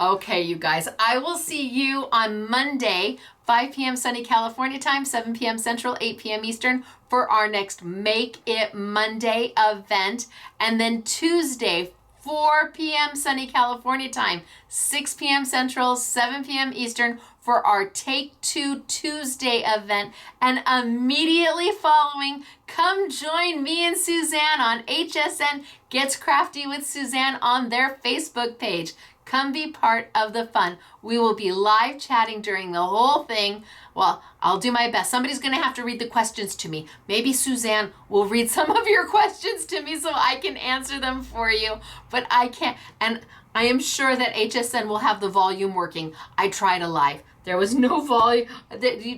A: Okay, you guys, I will see you on Monday, 5 p.m. sunny California time, 7 p.m. Central, 8 p.m. Eastern for our next Make It Monday event. And then Tuesday, 4 p.m. sunny California time, 6 p.m. Central, 7 p.m. Eastern for our Take Two Tuesday event. And immediately following, come join me and Suzanne on HSN Gets Crafty with Suzanne on their Facebook page. Come be part of the fun. We will be live chatting during the whole thing. Well, I'll do my best. Somebody's going to have to read the questions to me. Maybe Suzanne will read some of your questions to me so I can answer them for you. But I can't. And I am sure that HSN will have the volume working. I tried a live. There was no volume,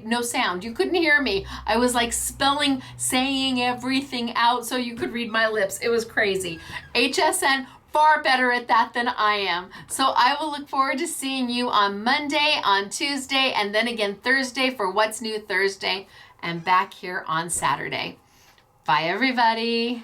A: no sound. You couldn't hear me. I was like saying everything out so you could read my lips. It was crazy. HSN, far better at that than I am. So I will look forward to seeing you on Monday, on Tuesday, and then again Thursday for What's New Thursday, and back here on Saturday. Bye, everybody.